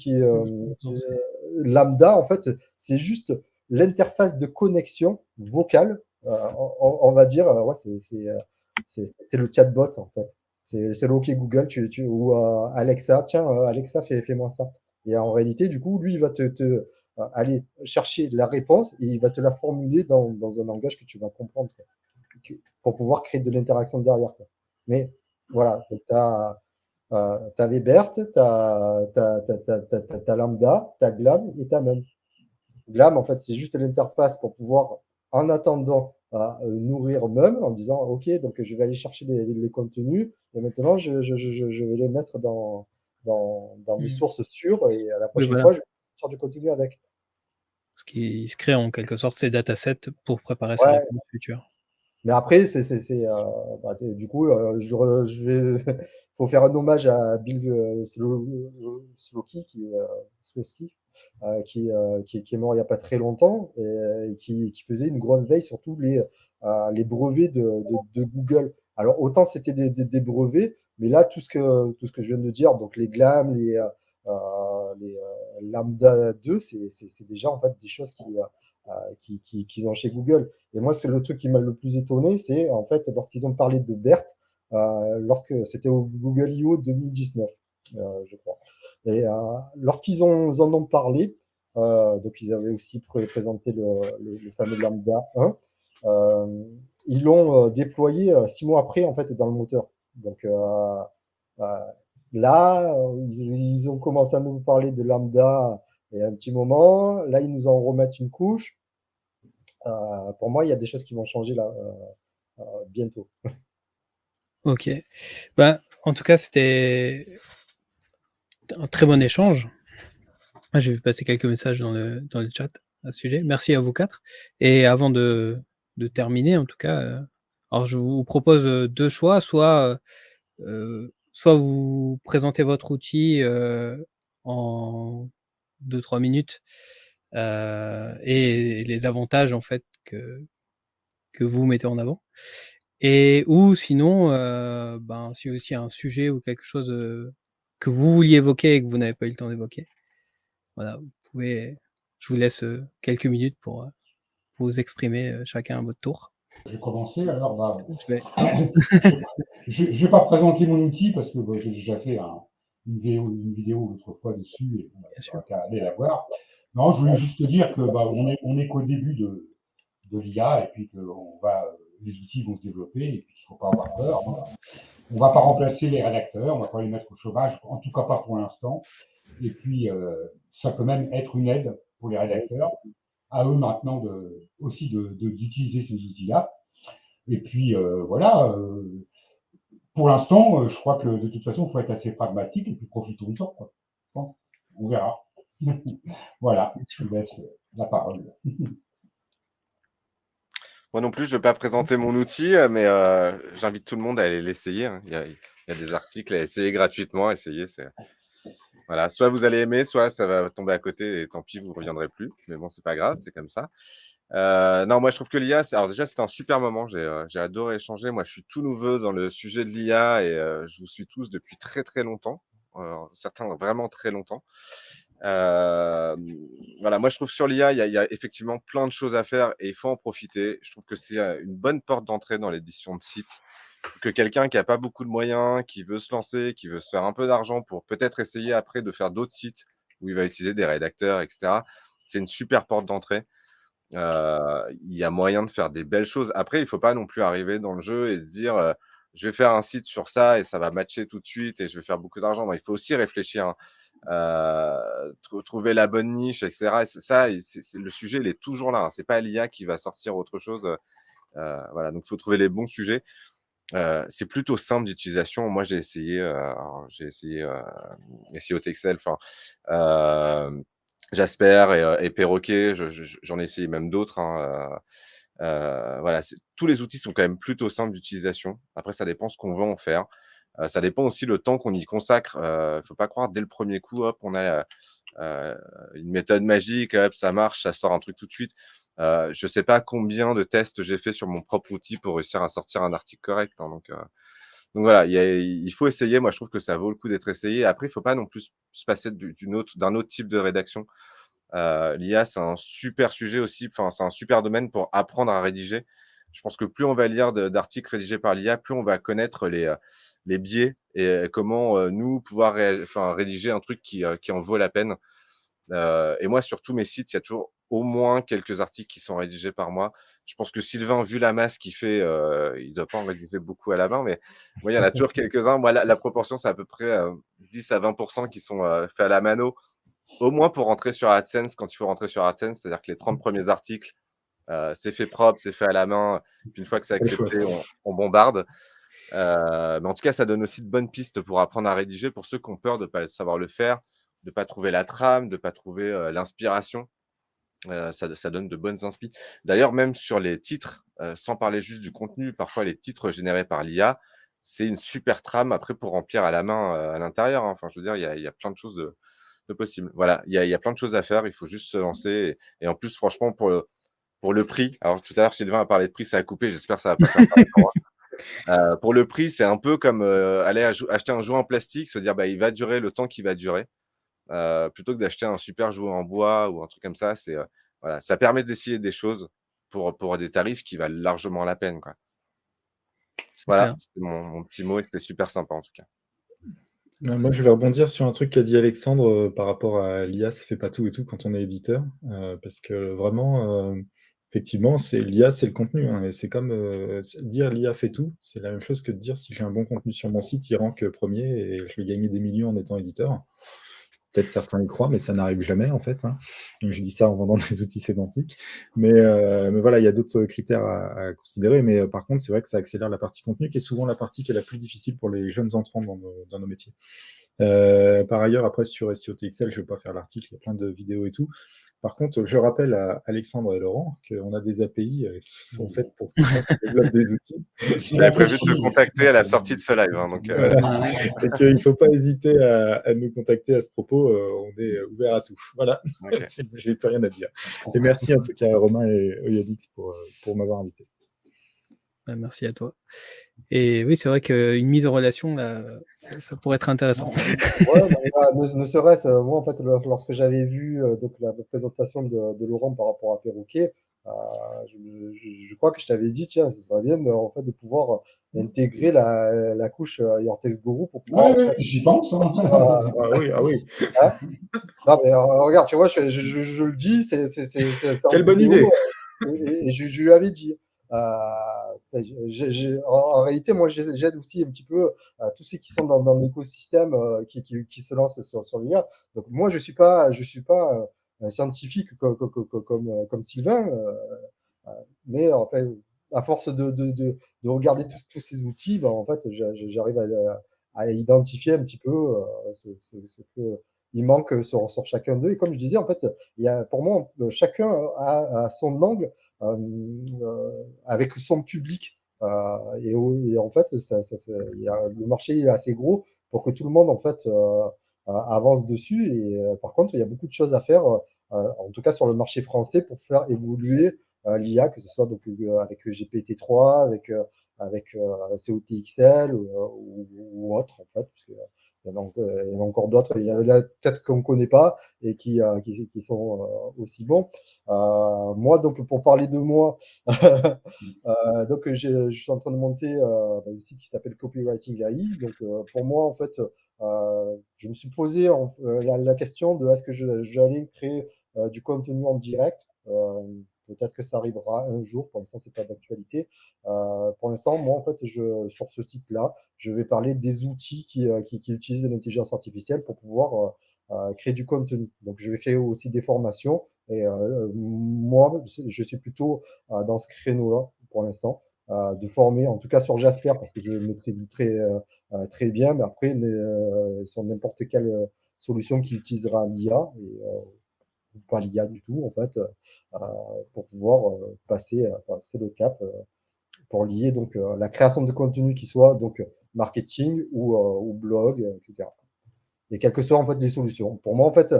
lambda, en fait, c'est juste l'interface de connexion vocale. On va dire, ouais, c'est le chatbot, en fait. C'est le OK Google ou Alexa, tiens, Alexa, fais-moi ça. Et en réalité, du coup, lui, il va aller chercher la réponse et il va te la formuler dans un langage que tu vas comprendre, quoi, pour pouvoir créer de l'interaction derrière, quoi. Mais voilà, donc t'avais BERT, t'as Lambda, t'as Glam et t'as Mum. Glam, en fait, c'est juste l'interface pour pouvoir, en attendant, nourrir Mum en disant OK, donc je vais aller chercher les contenus et maintenant je vais les mettre dans mes sources sûres et la Oui, prochaine voilà. fois, je vais sortir du contenu avec. Ce qui se crée en quelque sorte ces datasets pour préparer sa Ouais, réponse future. mais après, du coup, faut faire un hommage à Bill Slowky, Slowski, qui est mort il n'y a pas très longtemps et qui faisait une grosse veille sur tous les brevets de Google. Alors, autant c'était des brevets, mais là, tout ce que je viens de dire, donc les GLAM, les Lambda 2, c'est déjà en fait des choses qu'ils ont chez Google. Et moi, c'est le truc qui m'a le plus étonné, c'est en fait lorsqu'ils ont parlé de BERT, lorsque c'était au Google I.O. 2019, je crois. Et lorsqu'ils en ont parlé, donc ils avaient aussi présenté le fameux Lambda 1, ils l'ont déployé 6 mois après en fait dans le moteur. Donc là, ils ont commencé à nous parler de Lambda il y a un petit moment. Là, ils nous en remettent une couche. Pour moi, il y a des choses qui vont changer là bientôt. Ok. Bah, en tout cas, c'était un très bon échange. J'ai vu passer quelques messages dans le chat à ce sujet. Merci à vous 4. Et avant de terminer, en tout cas, alors je vous propose 2 choix. Soit vous présentez votre outil en 2-3 minutes et les avantages en fait que vous mettez en avant. Ou sinon, si aussi un sujet ou quelque chose que vous vouliez évoquer et que vous n'avez pas eu le temps d'évoquer, voilà, je vous laisse quelques minutes pour vous exprimer chacun à votre tour. Je vais commencer. Alors, Je vais... je vais pas présenter mon outil parce que j'ai déjà fait une vidéo l'autre fois dessus et on Bien sûr. va aller la voir. Non, je voulais juste te dire que on est qu'au début de l'IA et puis que les outils vont se développer et puis qu'il faut pas avoir peur. Hein. On va pas remplacer les rédacteurs, on va pas les mettre au chômage, en tout cas pas pour l'instant. Et puis ça peut même être une aide pour les rédacteurs, à eux maintenant aussi d'utiliser ces outils-là. Et puis voilà, pour l'instant, je crois que de toute façon, il faut être assez pragmatique et puis profitons-en, quoi. Bon, on verra. Voilà, je vous laisse la parole. Moi non plus, je ne vais pas présenter mon outil, mais j'invite tout le monde à aller l'essayer. Hein. Il y a des articles à essayer gratuitement. Essayez, voilà. Soit vous allez aimer, soit ça va tomber à côté et tant pis, vous ne reviendrez plus. Mais bon, c'est pas grave, c'est comme ça. Non, moi je trouve que l'IA, alors déjà c'était un super moment, j'ai adoré échanger. Moi je suis tout nouveau dans le sujet de l'IA et je vous suis tous depuis très très longtemps, certains vraiment très longtemps. Voilà, moi je trouve sur l'IA, il y a effectivement plein de choses à faire et il faut en profiter. Je trouve que c'est une bonne porte d'entrée dans l'édition de sites. Je trouve que quelqu'un qui n'a pas beaucoup de moyens, qui veut se lancer, qui veut se faire un peu d'argent pour peut-être essayer après de faire d'autres sites où il va utiliser des rédacteurs, etc., c'est une super porte d'entrée. Il y a moyen de faire des belles choses. Après, il ne faut pas non plus arriver dans le jeu et se dire je vais faire un site sur ça et ça va matcher tout de suite et je vais faire beaucoup d'argent. Il faut aussi réfléchir, hein. Trouver la bonne niche, etc. Et ça, le sujet, il est toujours là. Hein. Ce n'est pas l'IA qui va sortir autre chose. Voilà, donc il faut trouver les bons sujets. C'est plutôt simple d'utilisation. Moi, j'ai essayé SEO Texel, Jasper et Perroquet, j'en ai essayé même d'autres. Hein, voilà, tous les outils sont quand même plutôt simples d'utilisation. Après, ça dépend ce qu'on veut en faire. Ça dépend aussi le temps qu'on y consacre. Il ne faut pas croire dès le premier coup, hop, on a une méthode magique, hop, ça marche, ça sort un truc tout de suite. Je ne sais pas combien de tests j'ai fait sur mon propre outil pour réussir à sortir un article correct. Hein, donc voilà, il faut essayer. Moi, je trouve que ça vaut le coup d'être essayé. Après, il ne faut pas non plus se passer d'un autre type de rédaction. L'IA, c'est un super sujet aussi. Enfin, c'est un super domaine pour apprendre à rédiger. je pense que plus on va lire d'articles rédigés par l'IA, plus on va connaître les biais et comment nous pouvoir rédiger un truc qui en vaut la peine. Et moi, sur tous mes sites, il y a toujours au moins quelques articles qui sont rédigés par moi. Je pense que Sylvain, vu la masse qu'il fait, il doit pas en rédiger beaucoup à la main, mais moi, il y en a toujours quelques-uns. Moi, la proportion, c'est à peu près 10 à 20% qui sont faits à la mano, au moins pour rentrer sur AdSense quand il faut rentrer sur AdSense. C'est-à-dire que les 30 premiers articles, c'est fait propre, c'est fait à la main. Puis une fois que c'est accepté, on bombarde. Mais en tout cas, ça donne aussi de bonnes pistes pour apprendre à rédiger pour ceux qui ont peur de ne pas savoir le faire, de ne pas trouver la trame, de ne pas trouver l'inspiration. Ça donne de bonnes inspi. D'ailleurs, même sur les titres, sans parler juste du contenu, parfois les titres générés par l'IA, c'est une super trame après pour remplir à la main à l'intérieur. Hein. Enfin, je veux dire, il y a plein de choses de possibles. Voilà, il y a plein de choses à faire. Il faut juste se lancer. Et en plus, franchement, pour le prix, alors tout à l'heure, Sylvain a parlé de prix, ça a coupé. J'espère que ça va pas faire pareil pour moi. Pour le prix, c'est un peu comme aller acheter un jouet en plastique, se dire bah, il va durer le temps qu'il va durer. Plutôt que d'acheter un super jouet en bois ou un truc comme ça, voilà, ça permet d'essayer des choses pour des tarifs qui valent largement la peine, quoi. Voilà, c'était mon petit mot et c'était super sympa en tout cas. Moi, je vais rebondir sur un truc qu'a dit Alexandre par rapport à l'IA, ça fait pas tout et tout quand on est éditeur, parce que vraiment, effectivement, l'IA, c'est le contenu, hein, et c'est comme dire l'IA fait tout, c'est la même chose que de dire si j'ai un bon contenu sur mon site, il rank premier et je vais gagner des millions en étant éditeur. Peut-être certains y croient, mais ça n'arrive jamais en fait. Hein. Je dis ça en vendant des outils sémantiques. Mais voilà, il y a d'autres critères à considérer. Mais par contre, c'est vrai que ça accélère la partie contenu, qui est souvent la partie qui est la plus difficile pour les jeunes entrants dans nos métiers. Par ailleurs, après, sur SEO TXL, je ne vais pas faire l'article, il y a plein de vidéos et tout. Par contre, je rappelle à Alexandre et Laurent qu'on a des API qui sont faites pour développer des outils. J'avais prévu de te contacter à la sortie de ce live. Hein, donc, et qu'il ne faut pas hésiter à nous contacter à ce propos. On est ouvert à tout. Voilà, okay. Je n'ai plus rien à dire. Et merci en tout cas à Romain et Oyonix pour m'avoir invité. Merci à toi. Et oui, c'est vrai qu'une mise en relation, là, ça pourrait être intéressant. Ouais, ne serait-ce, moi, en fait, lorsque j'avais vu donc, la présentation de Laurent par rapport à Perroquet, je crois que je t'avais dit, tiens, ça serait bien en fait, de pouvoir intégrer la couche Yortex Guru pour pouvoir. Ouais, j'y pense. Hein. Oui. Hein non, mais regarde, tu vois, je le dis, c'est quelle bonne idée. Et je lui avais dit. En réalité, moi, j'aide aussi un petit peu tous ceux qui sont dans l'écosystème qui se lancent sur l'IA. Donc, moi, je suis pas un scientifique comme Sylvain, mais en fait, à force de regarder tous ces outils, ben, en fait, j'arrive à identifier un petit peu ce que il manque sur chacun d'eux. Et comme je disais, en fait, pour moi, chacun a son angle avec son public. Et en fait, le marché est assez gros pour que tout le monde en fait avance dessus. Et par contre, il y a beaucoup de choses à faire, en tout cas sur le marché français, pour faire évoluer l'IA, que ce soit donc avec GPT-3, avec COTXL ou autre en fait. Parce que, il y en a encore d'autres, il y en a peut-être qu'on ne connaît pas et qui sont aussi bons. Moi, donc, pour parler de moi, donc, je suis en train de monter un site qui s'appelle Copywriting AI. Donc, pour moi, en fait, je me suis posé la question de est-ce que j'allais créer du contenu en direct. Peut-être que ça arrivera un jour. Pour l'instant, c'est pas d'actualité. Pour l'instant, moi, en fait, sur ce site-là, je vais parler des outils qui utilisent l'intelligence artificielle pour pouvoir créer du contenu. Donc, je vais faire aussi des formations. Et moi, je suis plutôt dans ce créneau-là pour l'instant, de former, en tout cas sur Jasper, parce que je le maîtrise très bien. Mais après, sur n'importe quelle solution qui utilisera l'IA, ou pas l'IA du tout, en fait, pour pouvoir passer le cap pour lier donc la création de contenu qui soit donc marketing ou blog, etc. Et quelles que soient en fait les solutions. Pour moi, en fait,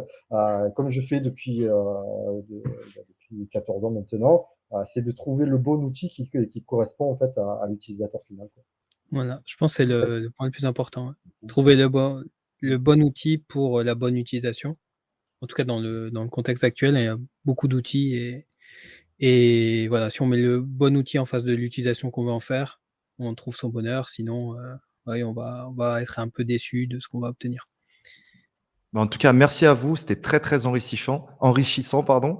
comme je fais depuis 14 ans maintenant, c'est de trouver le bon outil qui correspond en fait à l'utilisateur final. Quoi. Voilà, je pense que c'est le point le plus important. Hein. Trouver le bon outil pour la bonne utilisation. En tout cas, dans le contexte actuel, il y a beaucoup d'outils Et voilà, si on met le bon outil en face de l'utilisation qu'on veut en faire, on trouve son bonheur. Sinon, ouais, on va être un peu déçu de ce qu'on va obtenir. En tout cas, merci à vous. C'était très, très enrichissant, pardon.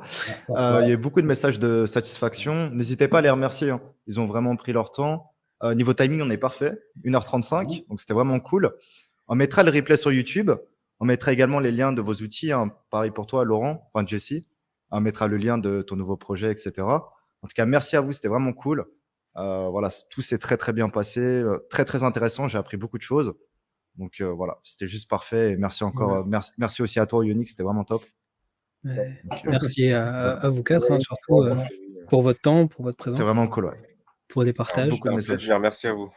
Il y a eu beaucoup de messages de satisfaction. N'hésitez pas à les remercier, hein. Ils ont vraiment pris leur temps. Niveau timing, on est parfait. 1h35, donc c'était vraiment cool. On mettra le replay sur YouTube. On mettra également les liens de vos outils, hein. Pareil pour toi, Laurent, enfin Jesse. On mettra le lien de ton nouveau projet, etc. En tout cas, merci à vous. C'était vraiment cool. Voilà, tout s'est très, très bien passé. Très, très intéressant. J'ai appris beaucoup de choses. Donc voilà, c'était juste parfait. Et merci encore. Merci aussi à toi, Ionix. C'était vraiment top. Ouais. Donc, Merci à vous quatre, hein, surtout pour votre temps, pour votre c'était présence, vraiment cool. Ouais. pour les partages. Beaucoup de Un messages. plaisir, merci à vous.